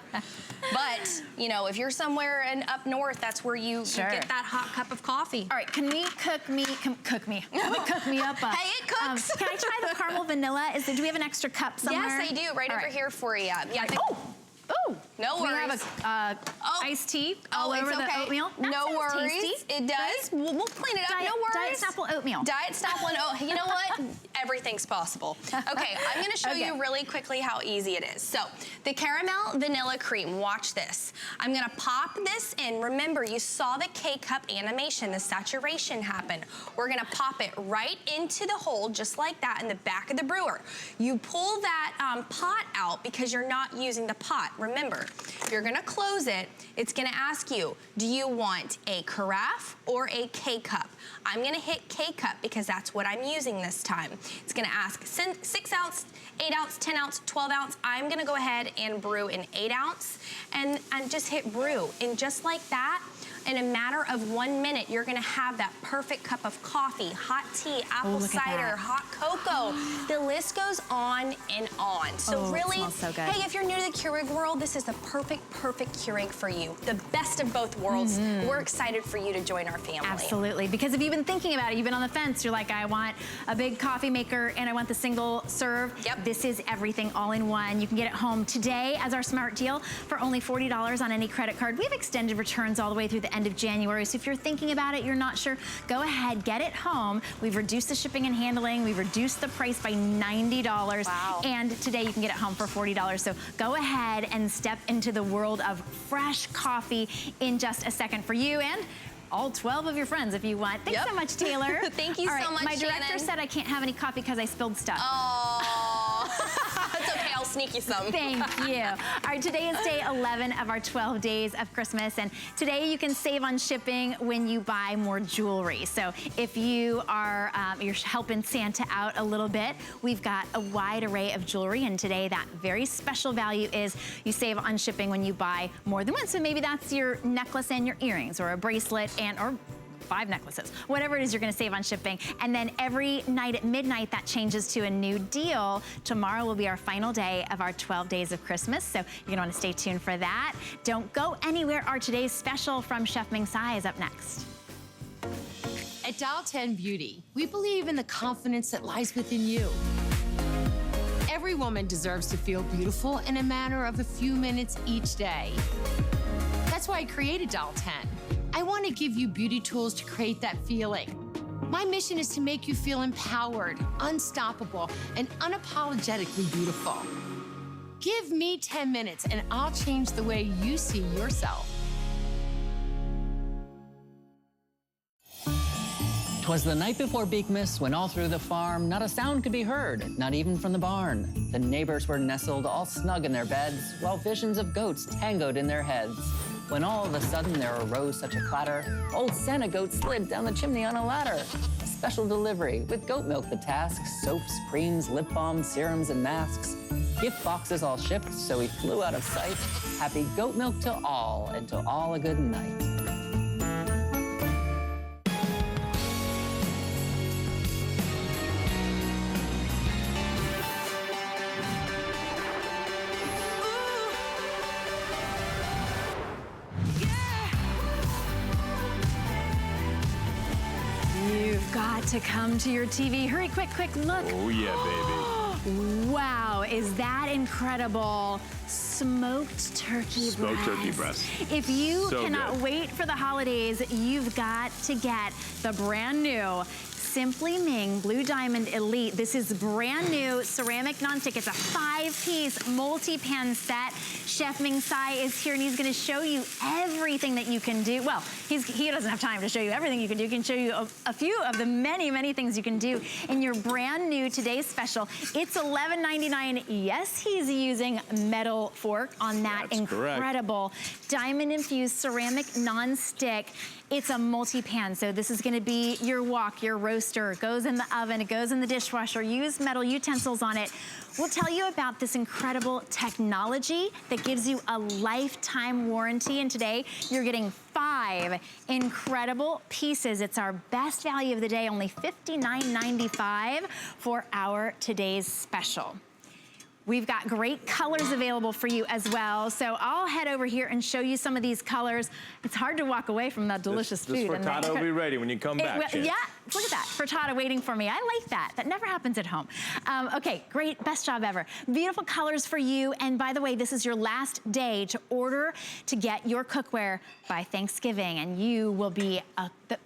But, you know, if you're somewhere up north, that's where you get that hot cup of coffee. All right, can we cook me up? Hey, it cooks. Can I try the caramel vanilla? Do we have an extra cup somewhere? Yes, I do. Right over here for you. Yeah. Oh, no worries. We have a iced tea all over the oatmeal. That no sounds worries. tasty. It does. Right? We'll clean it up. Diet, no worries. Diet Snapple oatmeal. Diet Snapple and oat. You know what? Everything's possible. Okay, I'm going to show you really quickly how easy it is. So the caramel vanilla cream. Watch this. I'm going to pop this in. Remember, you saw the K-Cup animation, the saturation happen. We're going to pop it right into the hole, just like that, in the back of the brewer. You pull that pot out because you're not using the pot. Remember, you're gonna close it. It's gonna ask you, do you want a carafe or a K-Cup? I'm gonna hit K-Cup because that's what I'm using this time. It's gonna ask 6 ounce, 8 ounce, 10 ounce, 12 ounce. I'm gonna go ahead and brew an 8 ounce and just hit brew. And just like that, in a matter of 1 minute, you're gonna have that perfect cup of coffee, hot tea, apple cider, hot cocoa. The list goes on and on. So really, it smells so good. hey, if you're new to the Keurig world, this is the perfect Keurig for you. The best of both worlds. We're excited for you to join our family. Absolutely, because if you've been thinking about it, you've been on the fence, you're like, I want a big coffee maker and I want the single serve. This is everything all in one. You can get it home today as our smart deal for only $40 on any credit card. We have extended returns all the way through the end of January, so if you're thinking about it, you're not sure, go ahead, get it home. We've reduced the shipping and handling. We've reduced the price by $90. Wow. And today you can get it home for $40. So go ahead and step into the world of fresh coffee in just a second for you and all 12 of your friends if you want. Thanks so much, Taylor. Thank you so much, My director Shannon. said I can't have any coffee because I spilled stuff. Oh, it's okay. I'll sneak you some. Thank you. All right, today is day 11 of our 12 days of Christmas, and today you can save on shipping when you buy more jewelry. So if you are you're helping Santa out a little bit, we've got a wide array of jewelry, and today that very special value is you save on shipping when you buy more than one. So maybe that's your necklace and your earrings, or a bracelet or 5 necklaces, whatever it is, you're gonna save on shipping. And then every night at midnight, that changes to a new deal. Tomorrow will be our final day of our 12 days of Christmas, so you're gonna wanna stay tuned for that. Don't go anywhere. Our today's special from Chef Ming Tsai is up next. At Dial 10 Beauty, we believe in the confidence that lies within you. Every woman deserves to feel beautiful in a matter of a few minutes each day. That's why I created Dial 10. I want to give you beauty tools to create that feeling. My mission is to make you feel empowered, unstoppable, and unapologetically beautiful. Give me 10 minutes and I'll change the way you see yourself. 'Twas the night before Beakmas when all through the farm not a sound could be heard, not even from the barn. The neighbors were nestled all snug in their beds, while visions of goats tangoed in their heads. When all of a sudden there arose such a clatter, old Santa Goat slid down the chimney on a ladder. A special delivery, with goat milk the task, soaps, creams, lip balms, serums, and masks. Gift boxes all shipped, so he flew out of sight. Happy goat milk to all, and to all a good night. Got to come to your TV. Hurry, quick, look. Oh, yeah, baby. Wow, is that incredible? Smoked turkey breast. Smoked turkey breast. If you So cannot good. wait for the holidays, you've got to get the brand new Simply Ming Blue Diamond Elite. This is brand new ceramic nonstick. It's a 5-piece multi-pan set. Chef Ming Tsai is here and he's gonna show you everything that you can do. Well, he doesn't have time to show you everything you can do. He can show you a few of the many things you can do in your brand new today's special. It's $11.99. Yes, he's using metal fork on that. That's incredible diamond infused ceramic nonstick. It's a multi-pan, so this is gonna be your wok, your roaster. It goes in the oven, it goes in the dishwasher. Use metal utensils on it. We'll tell you about this incredible technology that gives you a lifetime warranty, and today you're getting 5 incredible pieces. It's our best value of the day, only $59.95 for our today's special. We've got great colors available for you as well. So I'll head over here and show you some of these colors. It's hard to walk away from that delicious food. This frittata will be ready when you come back, Jen. Yeah, look at that, frittata waiting for me. I like that. That never happens at home. Okay, great, best job ever. Beautiful colors for you. And by the way, this is your last day to order to get your cookware by Thanksgiving, and you will be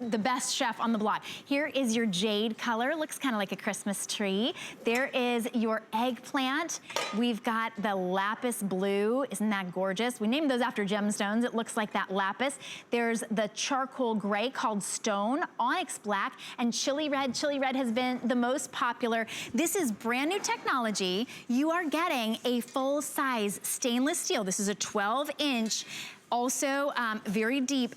the best chef on the block. Here is your jade color. Looks kind of like a Christmas tree. There is your eggplant. We've got the lapis blue. Isn't that gorgeous? We named those after gemstones. It looks like that lapis. There's the charcoal gray called stone, onyx black, and chili red. Chili red has been the most popular. This is brand new technology. You are getting a full-size stainless steel. This is a 12-inch, also very deep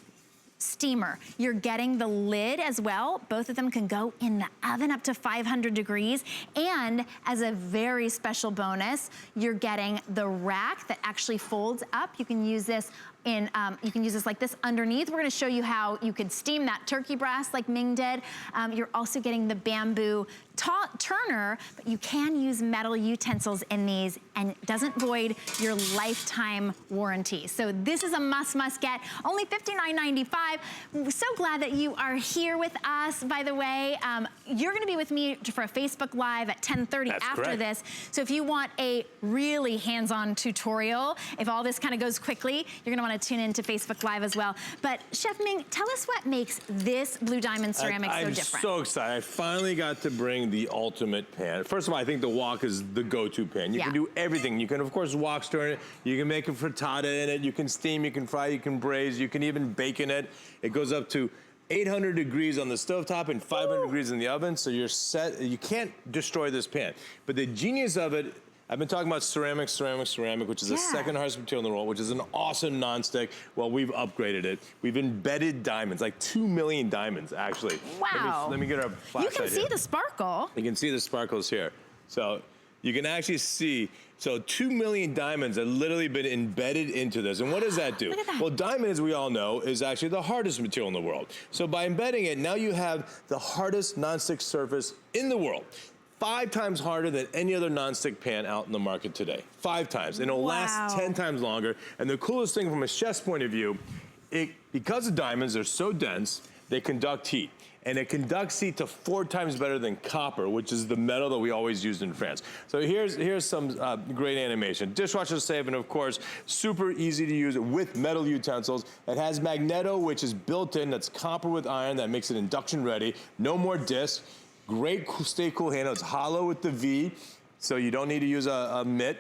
steamer. You're getting the lid as well. Both of them can go in the oven up to 500 degrees. And as a very special bonus, you're getting the rack that actually folds up. You can use this in, like this underneath. We're gonna show you how you could steam that turkey breast like Ming did. You're also getting the bamboo turner, but you can use metal utensils in these and it doesn't void your lifetime warranty. So this is a must get. Only $59.95. We're so glad that you are here with us. By the way, you're gonna be with me for a Facebook Live at 10:30 after this. So if you want a really hands-on tutorial, if all this kind of goes quickly, you're gonna wanna tune into Facebook Live as well. But Chef Ming, tell us what makes this Blue Diamond ceramic so different. I'm so excited. I finally got to bring the ultimate pan. First of all, I think the wok is the go-to pan. You can do everything. You can, of course, wok stir in it. You can make a frittata in it. You can steam, you can fry, you can braise. You can even bake in it. It goes up to 800 degrees on the stovetop and 500 degrees in the oven, so you're set. You can't destroy this pan. But the genius of it, I've been talking about ceramic, which is the second hardest material in the world, which is an awesome nonstick. Well, we've upgraded it. We've embedded diamonds, like 2 million diamonds, actually. Wow. Let me get our flashlight. You can see the sparkle. You can see the sparkles here. So you can actually see, so 2 million diamonds have literally been embedded into this. And what does that do? Look at that. Well, diamond, as we all know, is actually the hardest material in the world. So by embedding it, now you have the hardest nonstick surface in the world. 5 times harder than any other nonstick pan out in the market today. 5 times, and it'll last 10 times longer. And the coolest thing from a chef's point of view, because the diamonds are so dense, they conduct heat. And it conducts heat to 4 times better than copper, which is the metal that we always used in France. So here's some great animation. Dishwasher safe, and of course, super easy to use with metal utensils. It has magneto, which is built in, that's copper with iron, that makes it induction ready. No more discs. Great stay cool handle. It's hollow with the V, so you don't need to use a mitt.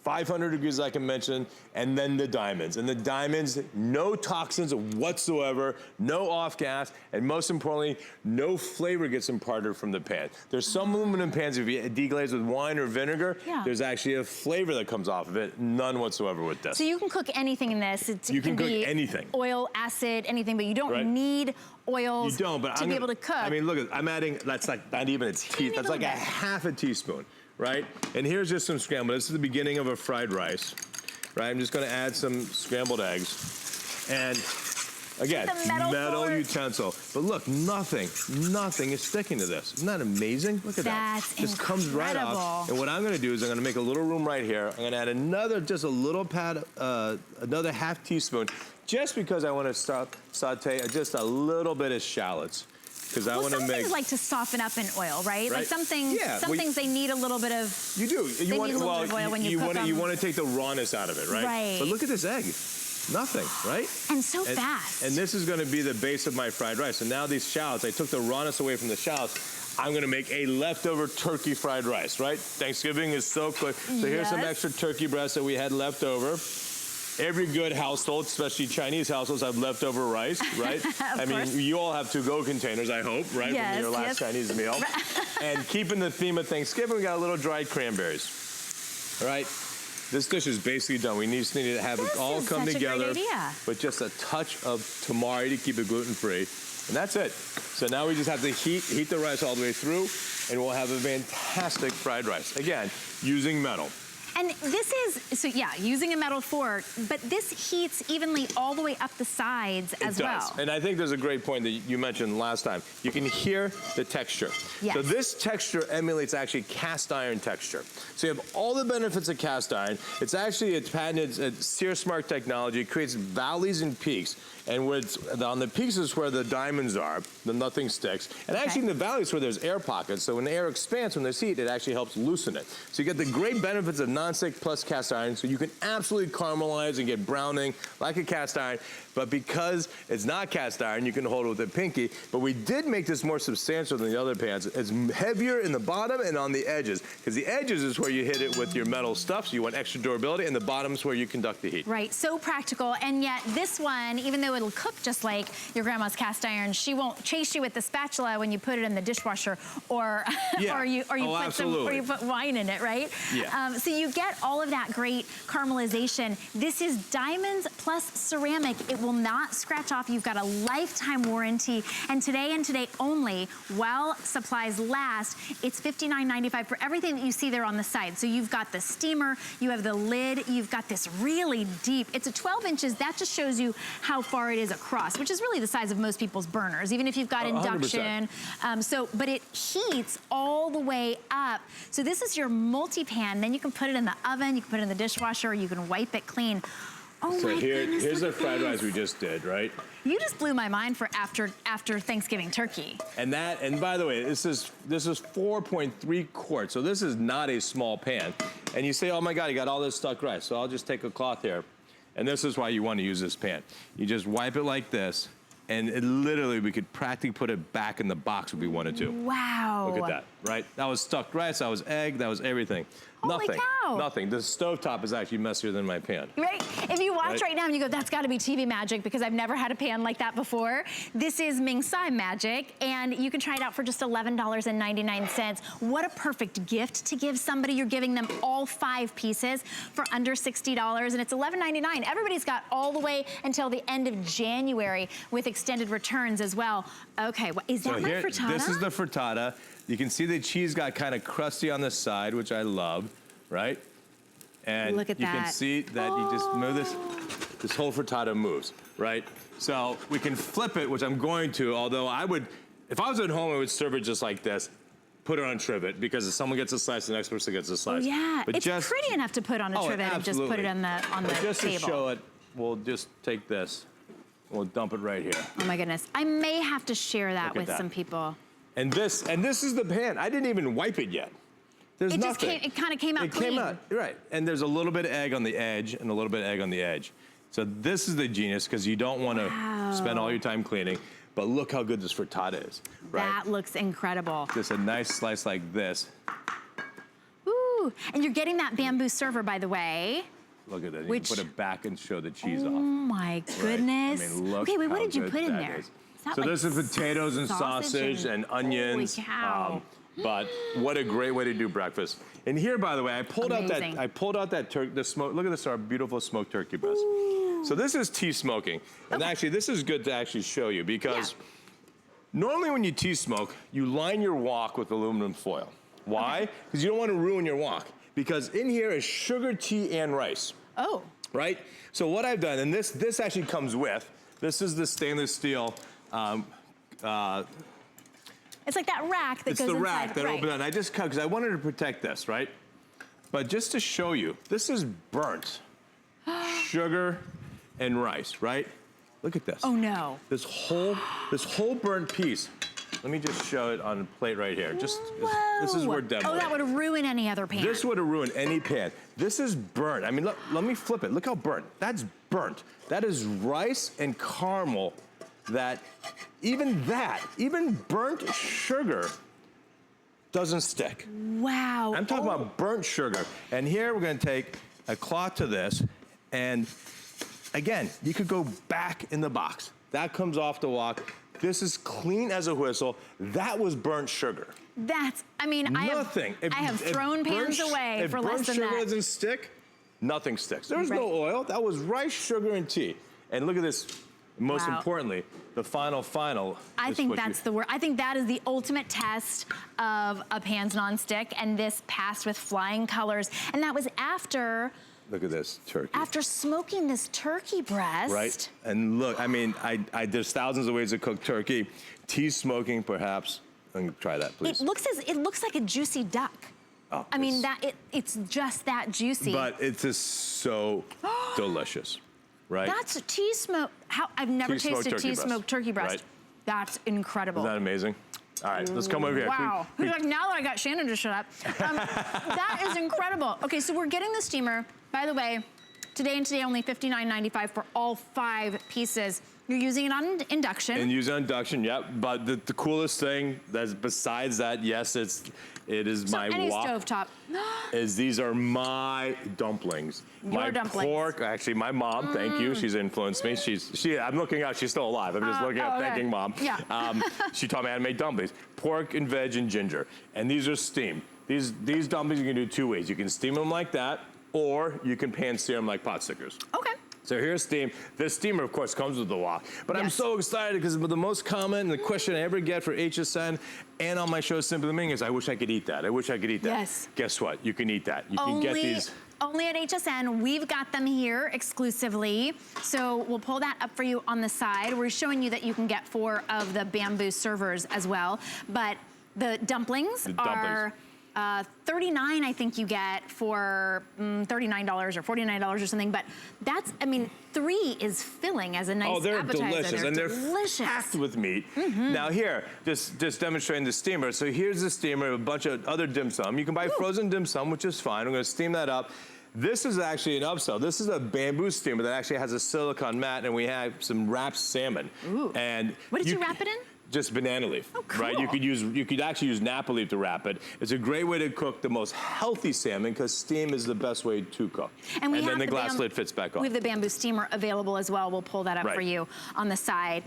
500 degrees, like I mentioned, and then the diamonds. And the diamonds, no toxins whatsoever, no off gas, and most importantly, no flavor gets imparted from the pan. There's some aluminum pans, if you deglaze with wine or vinegar, there's actually a flavor that comes off of it, none whatsoever with this. So you can cook anything in this. You can cook anything. Oil, acid, anything, but you don't need oils to be able to cook. I mean, look, I'm adding, that's like not even a teaspoon, that's like a half a teaspoon. Right? And here's just some scrambled. This is the beginning of a fried rice, right? I'm just gonna add some scrambled eggs. And again, metal utensil. But look, nothing is sticking to this. Isn't that amazing? Look at that. Just comes right off. And what I'm gonna do is I'm gonna make a little room right here. I'm gonna add another, just a little pat, another half teaspoon, just because I wanna saute just a little bit of shallots. Because I want to make. Some things like to soften up in oil, right? Like some things, things they need a little bit of. You do. You want a little bit of oil when you cook them. You want to take the rawness out of it, right? Right. But look at this egg. Nothing, right? And so fast. And this is going to be the base of my fried rice. So now these shallots, I took the rawness away from the shallots. I'm going to make a leftover turkey fried rice, right? Thanksgiving is so quick. So here's some extra turkey breasts that we had left over. Every good household, especially Chinese households, have leftover rice, right? I mean, you all have to-go containers, I hope, right? From your last Chinese meal. And keeping the theme of Thanksgiving, we got a little dried cranberries. All right? This dish is basically done. We just need to have it all come together with just a touch of tamari to keep it gluten-free. And that's it. So now we just have to heat the rice all the way through, and we'll have a fantastic fried rice. Again, using metal. And this is, so yeah, using a metal fork, but this heats evenly all the way up the sides as well. And I think there's a great point that you mentioned last time. You can hear the texture. Yes. So this texture emulates actually cast iron texture. So you have all the benefits of cast iron. It's actually a patented sear smart technology. It creates valleys and peaks. And where it's, on the peaks is where the diamonds are, the nothing sticks. And actually in the valleys where there's air pockets, so when the air expands, when there's heat, it actually helps loosen it. So you get the great benefits of non-stick plus cast iron, so you can absolutely caramelize and get browning like a cast iron. But because it's not cast iron, you can hold it with a pinky. But we did make this more substantial than the other pans. It's heavier in the bottom and on the edges, because the edges is where you hit it with your metal stuff, so you want extra durability, and the bottom is where you conduct the heat. Right, so practical. And yet this one, even though it'll cook just like your grandma's cast iron, she won't chase you with the spatula when you put it in the dishwasher, or or you put wine in it, right? Yeah. So you get all of that great caramelization. This is diamonds plus ceramic. It will not scratch off. You've got a lifetime warranty. And today only, while supplies last, it's $59.95 for everything that you see there on the side. So you've got the steamer, you have the lid, you've got this really deep, it's a 12 inches. That just shows you how far it is across, which is really the size of most people's burners, even if you've got induction. But it heats all the way up. So this is your multi-pan. Then you can put it in the oven, you can put it in the dishwasher, you can wipe it clean. Oh so my goodness, here's the fried rice we just did, right? You just blew my mind for after Thanksgiving turkey. And by the way, this is 4.3 quarts, so this is not a small pan. And you say, oh my God, you got all this stuck rice. So I'll just take a cloth here. And this is why you want to use this pan. You just wipe it like this, and literally we could practically put it back in the box if we wanted to. Wow. Look at that, right? That was stuffed rice, that was egg, that was everything. Holy cow. Nothing. The stovetop is actually messier than my pan. Right? If you watch right now and you go, that's gotta be TV magic because I've never had a pan like that before. This is Ming Tsai magic, and you can try it out for just $11.99. What a perfect gift to give somebody. You're giving them all 5 pieces for under $60, and it's $11.99. Everybody's got all the way until the end of January with extended returns as well. Okay, is that my frittata? This is the frittata. You can see the cheese got kind of crusty on the side, which I love, right? And look at that. You can see that you just move this whole frittata moves, right? So we can flip it, which I'm going to, although if I was at home, I would serve it just like this, put it on trivet, because if someone gets a slice, the next person gets a slice. Oh, yeah, but it's pretty enough to put on a trivet and just put it on the just table. To show it, we'll just take this. We'll dump it right here. Oh my goodness. I may have to share that with some people. And this is the pan. I didn't even wipe it yet. There's nothing. It kind of came out clean. It came out, right. And there's a little bit of egg on the edge and a little bit of egg on the edge. So this is the genius, because you don't want to spend all your time cleaning. But look how good this frittata is, right? That looks incredible. Just a nice slice like this. Ooh, and you're getting that bamboo server, by the way. Look at that. You can put it back and show the cheese off. Oh my goodness. Right? I mean, look. Okay, wait, what how did you good put in that there? is. That So like this is potatoes and sausage and onions. Holy cow. But what a great way to do breakfast. And here, by the way, I pulled out that the smoke. Look at this, our beautiful smoked turkey breast. Ooh. So this is tea smoking. And actually, this is good to actually show you, because normally when you tea smoke, you line your wok with aluminum foil. Why? Because you don't want to ruin your wok. Because in here is sugar, tea, and rice. Oh. Right? So what I've done, and this actually comes with, this is the stainless steel. It's like that rack that goes inside. It's the rack that opens up. I just cut, because I wanted to protect this, right? But just to show you, this is burnt sugar and rice, right? Look at this. Oh no. This whole burnt piece. Let me just show it on a plate right here. This is where demo. Oh, that would ruin any other pan. This would have ruined any pan. This is burnt. I mean, look, let me flip it. Look how burnt. That's burnt. That is rice and caramel. Even burnt sugar doesn't stick. Wow. I'm talking about burnt sugar. And here we're gonna take a cloth to this, and again, you could go back in the box. That comes off the wok. This is clean as a whistle. That was burnt sugar. I mean, I have thrown pans away for less than that. If burnt sugar doesn't stick, nothing sticks. There's no oil. That was rice, sugar, and tea. And look at this. Most importantly, the final. I think that's the word. I think that is the ultimate test of a pan's nonstick, and this passed with flying colors. And that was after. Look at this turkey. After smoking this turkey breast. Right. And look, I mean, there's thousands of ways to cook turkey. Tea smoking, perhaps. Try that, please. It looks like a juicy duck. Oh, I mean, it's just that juicy. But it's just so delicious. Right? That's a tea smoke. I've never tasted tea smoked turkey breast. Right. That's incredible. Isn't that amazing? All right, let's come over here. Wow. Like, now that I got Shannon to shut up. That is incredible. Okay, so we're getting the steamer. By the way, today and today only $59.95 for all 5 pieces. You're using it on induction. And using induction, yep. But the coolest thing, that's besides that, yes, it is my any wok. stovetop. Is these are my dumplings. Your dumplings. Pork, actually my mom, thank you, she's influenced me. I'm looking out, she's still alive. I'm just looking up, thanking mom. Yeah. She taught me how to make dumplings. Pork and veg and ginger. And these are steamed. These dumplings you can do 2 ways. You can steam them like that, or you can pan sear them like pot stickers. Okay. So here's steam. This steamer, of course, comes with the wok. But I'm so excited because the most common and the question I ever get for HSN and on my show, Simply Ming, is I wish I could eat that. I wish I could eat that. Yes. Guess what? You can eat that. You can get these. Only at HSN. We've got them here exclusively. So we'll pull that up for you on the side. We're showing you that you can get 4 of the bamboo servers as well. But the dumplings are... $39, I think you get for $39 or $49 or something. But that's, I mean, 3 is filling as a nice they're appetizer. Delicious. And they're delicious. packed with meat. Now here, just demonstrating the steamer. So here's the steamer, a bunch of other dim sum. You can buy frozen dim sum, which is fine. I'm gonna steam that up. This is actually an upsell. This is a bamboo steamer that actually has a silicone mat, and we have some wrapped salmon. Ooh. And what did you wrap it in? Just banana leaf, cool. right? You could actually use Napa leaf to wrap it. It's a great way to cook the most healthy salmon because steam is the best way to cook. And then the glass lid fits back on. We have the bamboo steamer available as well. We'll pull that up for you on the side.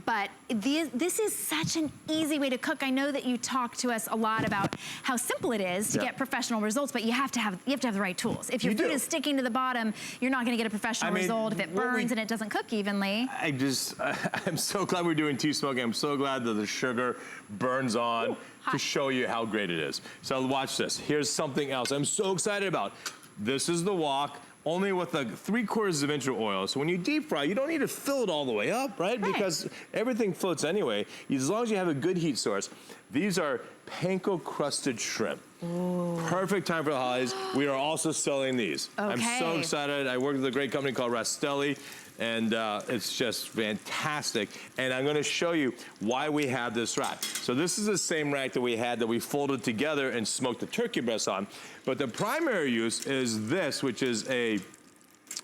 But this is such an easy way to cook. I know that you talk to us a lot about how simple it is to get professional results, but you have to have the right tools. If your food is sticking to the bottom, you're not going to get a professional result if it burns and it doesn't cook evenly. I'm so glad we're doing tea smoking. I'm so glad that the sugar burns on to show you how great it is. So watch this. Here's something else I'm so excited about. This is the wok, only with a 3/4 of an inch of oil. So when you deep fry, you don't need to fill it all the way up, right? Because everything floats anyway. As long as you have a good heat source. These are panko crusted shrimp. Ooh. Perfect time for the holidays. We are also selling these. I'm so excited. I work with a great company called Rastelli. And it's just fantastic. And I'm gonna show you why we have this rack. So this is the same rack that we had that we folded together and smoked the turkey breast on. But the primary use is this, which is a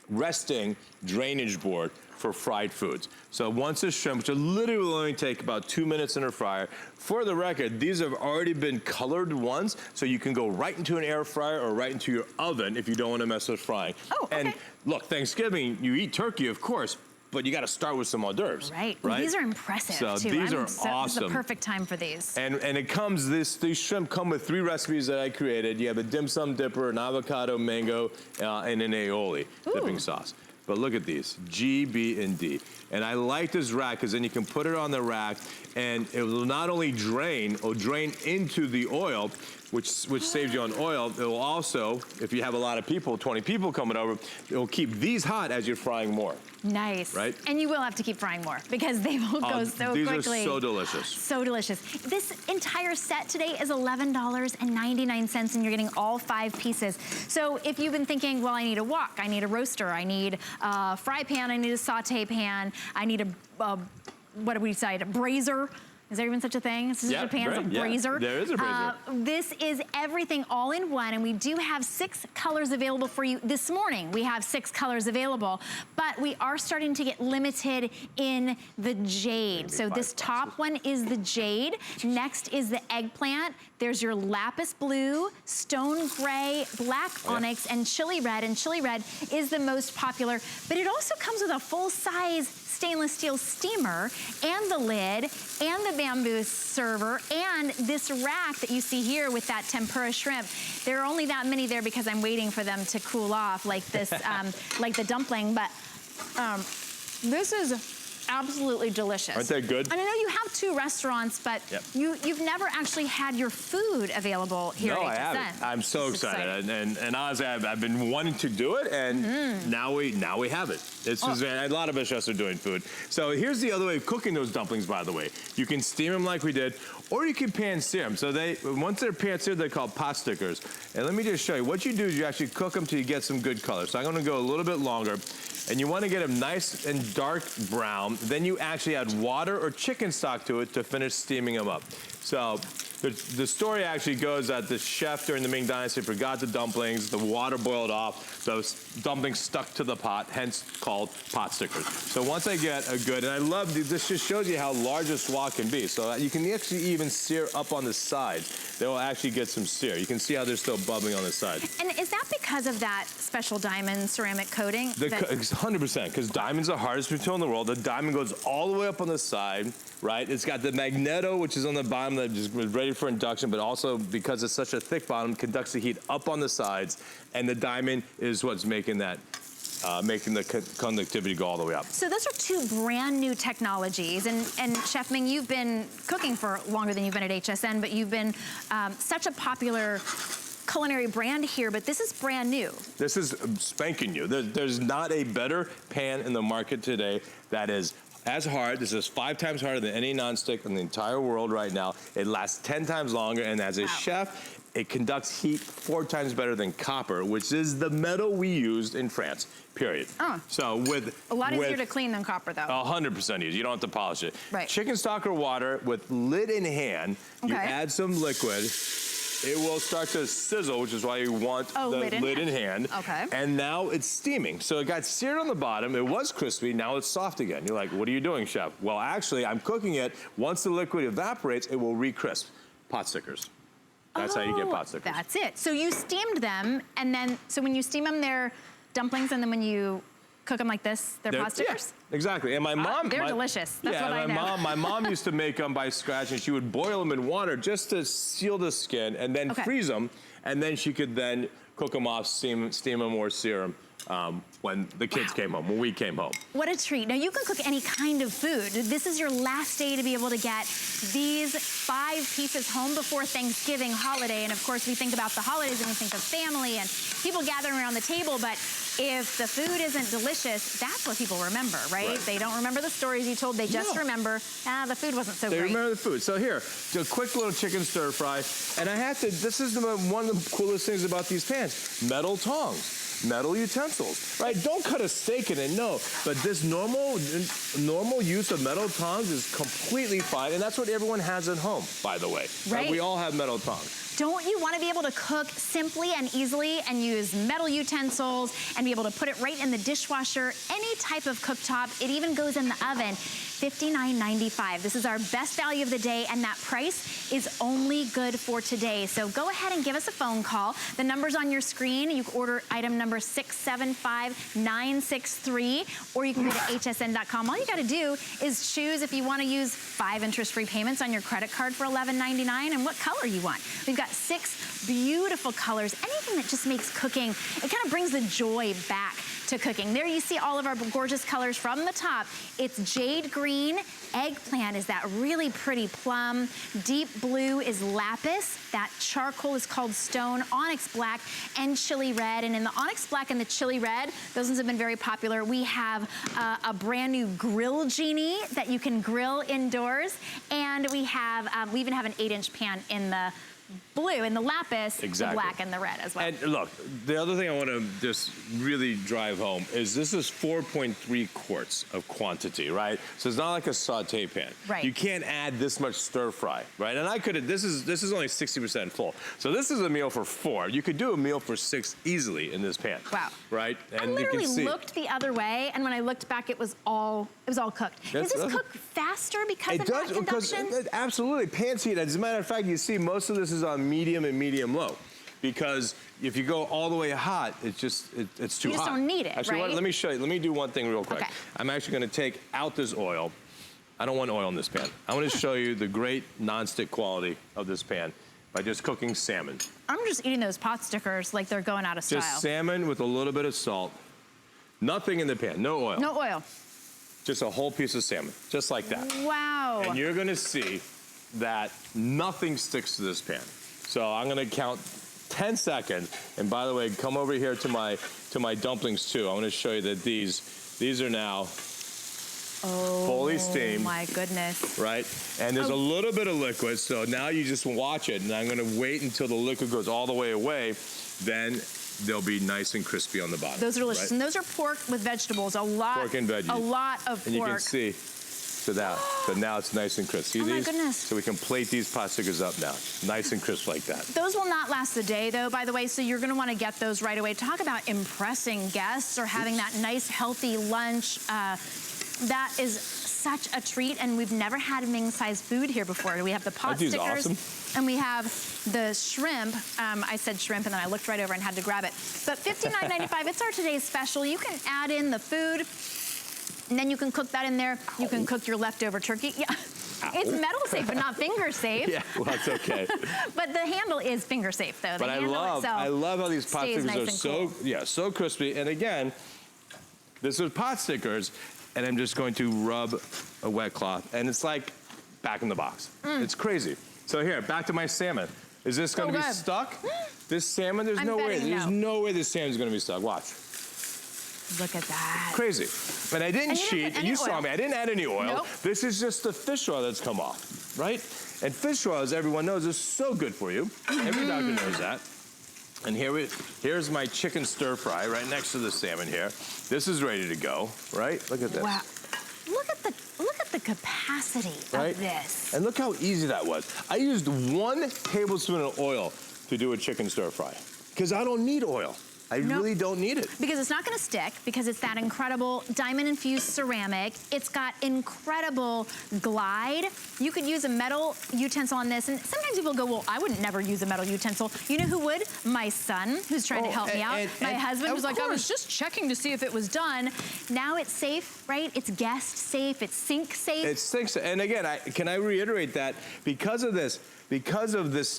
resting drainage board for fried foods. So once the shrimp, which will literally only take about 2 minutes in a fryer. For the record, these have already been colored ones, so you can go right into an air fryer or right into your oven if you don't want to mess with frying. Oh, okay. And look, Thanksgiving, you eat turkey, of course, but you got to start with some hors d'oeuvres. Right. Well, these are impressive, so too. These are awesome. This is the perfect time for these. And it comes, these shrimp come with 3 recipes that I created. You have a dim sum dipper, an avocado mango, and an aioli dipping sauce. But look at these, G, B, and D. And I like this rack because then you can put it on the rack and it will not only drain, it'll drain into the oil, which saves you on oil. It will also, if you have a lot of people, 20 people coming over, it will keep these hot as you're frying more. Nice. Right? And you will have to keep frying more because they will go so quickly. These are so delicious. So delicious. This entire set today is $11.99 and you're getting all 5 pieces. So if you've been thinking, well, I need a wok, I need a roaster, I need a fry pan, I need a saute pan, I need a what do we decide, a brazier? Is there even such a thing? This is a pan, it's a brazier. There is a brazier. This is everything all in one, and we do have 6 colors available for you this morning. We have 6 colors available, but we are starting to get limited in the jade. So this top one is the jade. Next is the eggplant. There's your lapis blue, stone gray, black onyx, and chili red. And chili red is the most popular, but it also comes with a full-size stainless steel steamer and the lid and the bamboo server and this rack that you see here with that tempura shrimp. There are only that many there because I'm waiting for them to cool off like this, like the dumpling, but this is absolutely delicious. Aren't they good? And I know you have 2 restaurants, but you've never actually had your food available here at HSN. No, I haven't. I'm so excited. And honestly, I've been wanting to do it, and now we have it. A lot of us chefs are doing food. So here's the other way of cooking those dumplings, by the way. You can steam them like we did, or you can pan sear them. So once they're pan seared, they're called pot stickers. And let me just show you. What you do is you actually cook them till you get some good color. So I'm gonna go a little bit longer. And you want to get them nice and dark brown. Then you actually add water or chicken stock to it to finish steaming them up. So the story actually goes that the chef during the Ming Dynasty forgot the dumplings, the water boiled off, those dumplings stuck to the pot, hence called pot stickers. So once I get a good, and I love, this just shows you how large this wok can be. So you can actually even sear up on the side. They will actually get some sear. You can see how they're still bubbling on the side. And is that because of that special diamond ceramic coating? 100%, because diamond's the hardest material in the world. The diamond goes all the way up on the side, right? It's got the magneto, which is on the bottom that is ready for induction, but also because it's such a thick bottom, conducts the heat up on the sides, and the diamond is what's making that making the conductivity go all the way up. So those are 2 brand new technologies. And Chef Ming, you've been cooking for longer than you've been at HSN, but you've been such a popular culinary brand here, but this is brand new. This is spanking new. There's not a better pan in the market today that is as hard. This is 5 times harder than any nonstick in the entire world right now. It lasts 10 times longer, and as a chef, it conducts heat 4 times better than copper, which is the metal we used in France, period. So with a lot easier to clean than copper, though. 100% easy. You don't have to polish it. Right. Chicken stock or water with lid in hand. You add some liquid. It will start to sizzle, which is why you want the lid in hand. Okay. And now it's steaming. So it got seared on the bottom. It was crispy. Now it's soft again. You're like, what are you doing, chef? Well, actually, I'm cooking it. Once the liquid evaporates, it will re-crisp. Pot stickers. That's how you get pot stickers. That's it. So you steamed them, and then, so when you steam them, they're dumplings, and then when you cook them like this, they're pot stickers? Yeah, exactly. And my mom... they're delicious. That's what I know. My mom used to make them by scratch, and she would boil them in water just to seal the skin, and then freeze them, and then she could then cook them off, steam them, or sear them. When the kids came home, when we came home. What a treat. Now you can cook any kind of food. This is your last day to be able to get these 5 pieces home before Thanksgiving holiday. And of course we think about the holidays and we think of family and people gathering around the table, but if the food isn't delicious, that's what people remember, right? They don't remember the stories you told, they just remember, the food wasn't so great. They remember the food. So here, a quick little chicken stir fry. And I have to, this is one of the coolest things about these pans, metal tongs. metal utensils, right? Don't cut a steak in it, no. But this normal use of metal tongs is completely fine, and that's what everyone has at home, by the way. Right. We all have metal tongs. Don't you want to be able to cook simply and easily and use metal utensils and be able to put it right in the dishwasher, any type of cooktop? It even goes in the oven. $59.95. This is our best value of the day, and that price is only good for today. So go ahead and give us a phone call. The number's on your screen. You can order item number 675963, or you can go to hsn.com. All you got to do is choose if you want to use 5 interest-free payments on your credit card for $11.99 and what color you want. We've got 6 beautiful colors. Anything that just makes cooking, it kind of brings the joy back to cooking. There you see all of our gorgeous colors from the top. It's jade green, eggplant is that really pretty plum, deep blue is lapis, that charcoal is called stone, onyx black, and chili red. And in the onyx black and the chili red, those ones have been very popular. We have a brand new grill genie that you can grill indoors, and we even have an 8-inch pan in the blue, and the lapis, the black, and the red as well. And look, the other thing I want to just really drive home is this is 4.3 quarts of quantity, right? So it's not like a saute pan. Right. You can't add this much stir fry, right? And I could have, this is only 60% full. So this is a meal for 4. You could do a meal for 6 easily in this pan. Wow. Right? And I you literally can see. looked the other way, and when I looked back, it was all cooked. Does this cook faster because of that induction? Absolutely, pans heat. As a matter of fact, you see most of this is on medium and medium low, because if you go all the way hot, it's too hot. You just don't need it, Actually, right? let me show you. Let me do one thing real quick. Okay. I'm actually going to take out this oil. I don't want oil in this pan. I want to show you the great nonstick quality of this pan by just cooking salmon. I'm just eating those pot stickers like they're going out of style. Just salmon with a little bit of salt. Nothing in the pan, no oil. No oil. Just a whole piece of salmon, just like that. Wow. And you're gonna see that nothing sticks to this pan. So I'm gonna count 10 seconds. And by the way, come over here to my dumplings too. I wanna show you that these are now fully steamed. Oh my goodness. Right? And there's a little bit of liquid, so now you just watch it, and I'm gonna wait until the liquid goes all the way away, then they'll be nice and crispy on the bottom. Those are delicious. Right? And those are pork with vegetables. Pork and veggies. A lot of pork. And you can see, so now it's nice and crisp. See oh my these? Goodness. So we can plate these pot stickers up now. Nice and crisp like that. Those will not last the day though, by the way, so you're gonna wanna get those right away. Talk about impressing guests or having that nice healthy lunch. That is such a treat, and we've never had Ming Tsai's food here before. We have the pot stickers, awesome. and we have the shrimp. I said shrimp, and then I looked right over and had to grab it. But $59.95, it's our today's special. You can add in the food, and then you can cook that in there. You can cook your leftover turkey. Yeah. It's metal safe, but not finger safe. Yeah, well, that's okay. But the handle is finger safe, though. But I love how these pot stickers nice are so crispy. And again, this is pot stickers, and I'm just going to rub a wet cloth, and it's like back in the box. It's crazy. So here, back to my salmon. Is this going to be stuck? This salmon, there's no way this salmon's going to be stuck. Watch. Look at that. Crazy. But I didn't cheat, and you saw me. I didn't add any oil. Nope. This is just the fish oil that's come off, right? And fish oil, as everyone knows, is so good for you. Every doctor knows that. And here's my chicken stir fry right next to the salmon here. This is ready to go, right? Look at this. Wow. Look at the capacity of this. And look how easy that was. I used 1 tablespoon of oil to do a chicken stir fry because I don't need oil. I really don't need it. Because it's not gonna stick, because it's that incredible diamond-infused ceramic. It's got incredible glide. You could use a metal utensil on this, and sometimes people go, well, I would never use a metal utensil. You know who would? My son, who's trying to help me out. My husband was like, I was just checking to see if it was done. Now it's safe, right? It's guest safe, it's sink safe. It's sink safe, and again, can I reiterate that because of this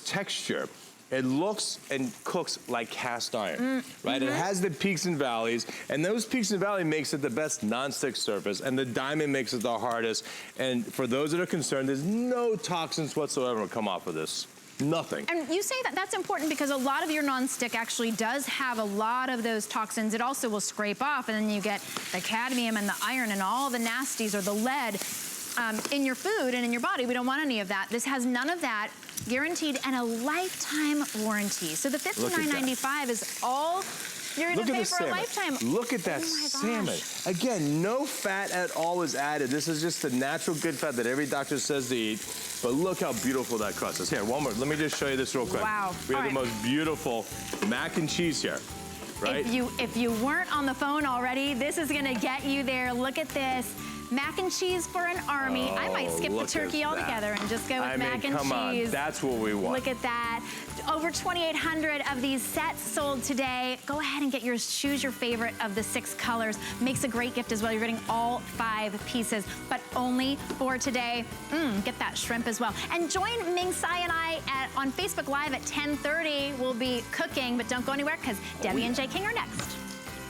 texture, it looks and cooks like cast iron, right? It has the peaks and valleys, and those peaks and valleys makes it the best nonstick surface, and the diamond makes it the hardest. And for those that are concerned, there's no toxins whatsoever come off of this. Nothing. And you say that that's important because a lot of your nonstick actually does have a lot of those toxins. It also will scrape off, and then you get the cadmium and the iron and all the nasties, or the lead in your food and in your body. We don't want any of that. This has none of that, guaranteed, and a lifetime warranty. So the $59.95 is all You're gonna Look at pay the for a lifetime. Look at that Oh my salmon. gosh. Again, no fat at all is added. This is just the natural good fat that every doctor says to eat. But look how beautiful that crust is. Here, one more. Let me just show you this real quick. Wow. We have All the right. most beautiful mac and cheese here. Right? If you weren't on the phone already, this is gonna get you there. Look at this. Mac and cheese for an army. I might skip the turkey altogether and just go with mac and cheese. Come on, that's what we want. Look at that. Over 2,800 of these sets sold today. Go ahead and get yours. Choose your favorite of the 6 colors. Makes a great gift as well. You're getting all 5 pieces, but only for today. Get that shrimp as well. And join Ming Tsai and I on Facebook Live at 10:30. We'll be cooking, but don't go anywhere because Debbie and Jay King are next.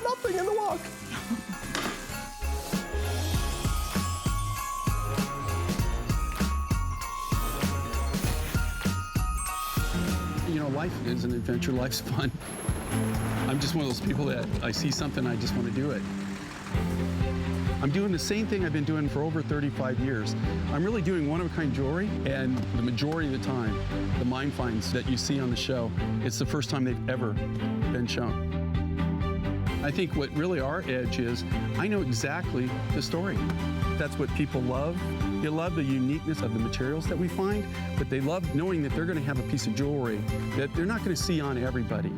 Nothing in the wok. You know, life is an adventure, life's fun. I'm just one of those people that I see something, I just want to do it. I'm doing the same thing I've been doing for over 35 years. I'm really doing one-of-a-kind jewelry, and the majority of the time, the mine finds that you see on the show, it's the first time they've ever been shown. I think what really our edge is, I know exactly the story. That's what people love. They love the uniqueness of the materials that we find, but they love knowing that they're going to have a piece of jewelry that they're not going to see on everybody.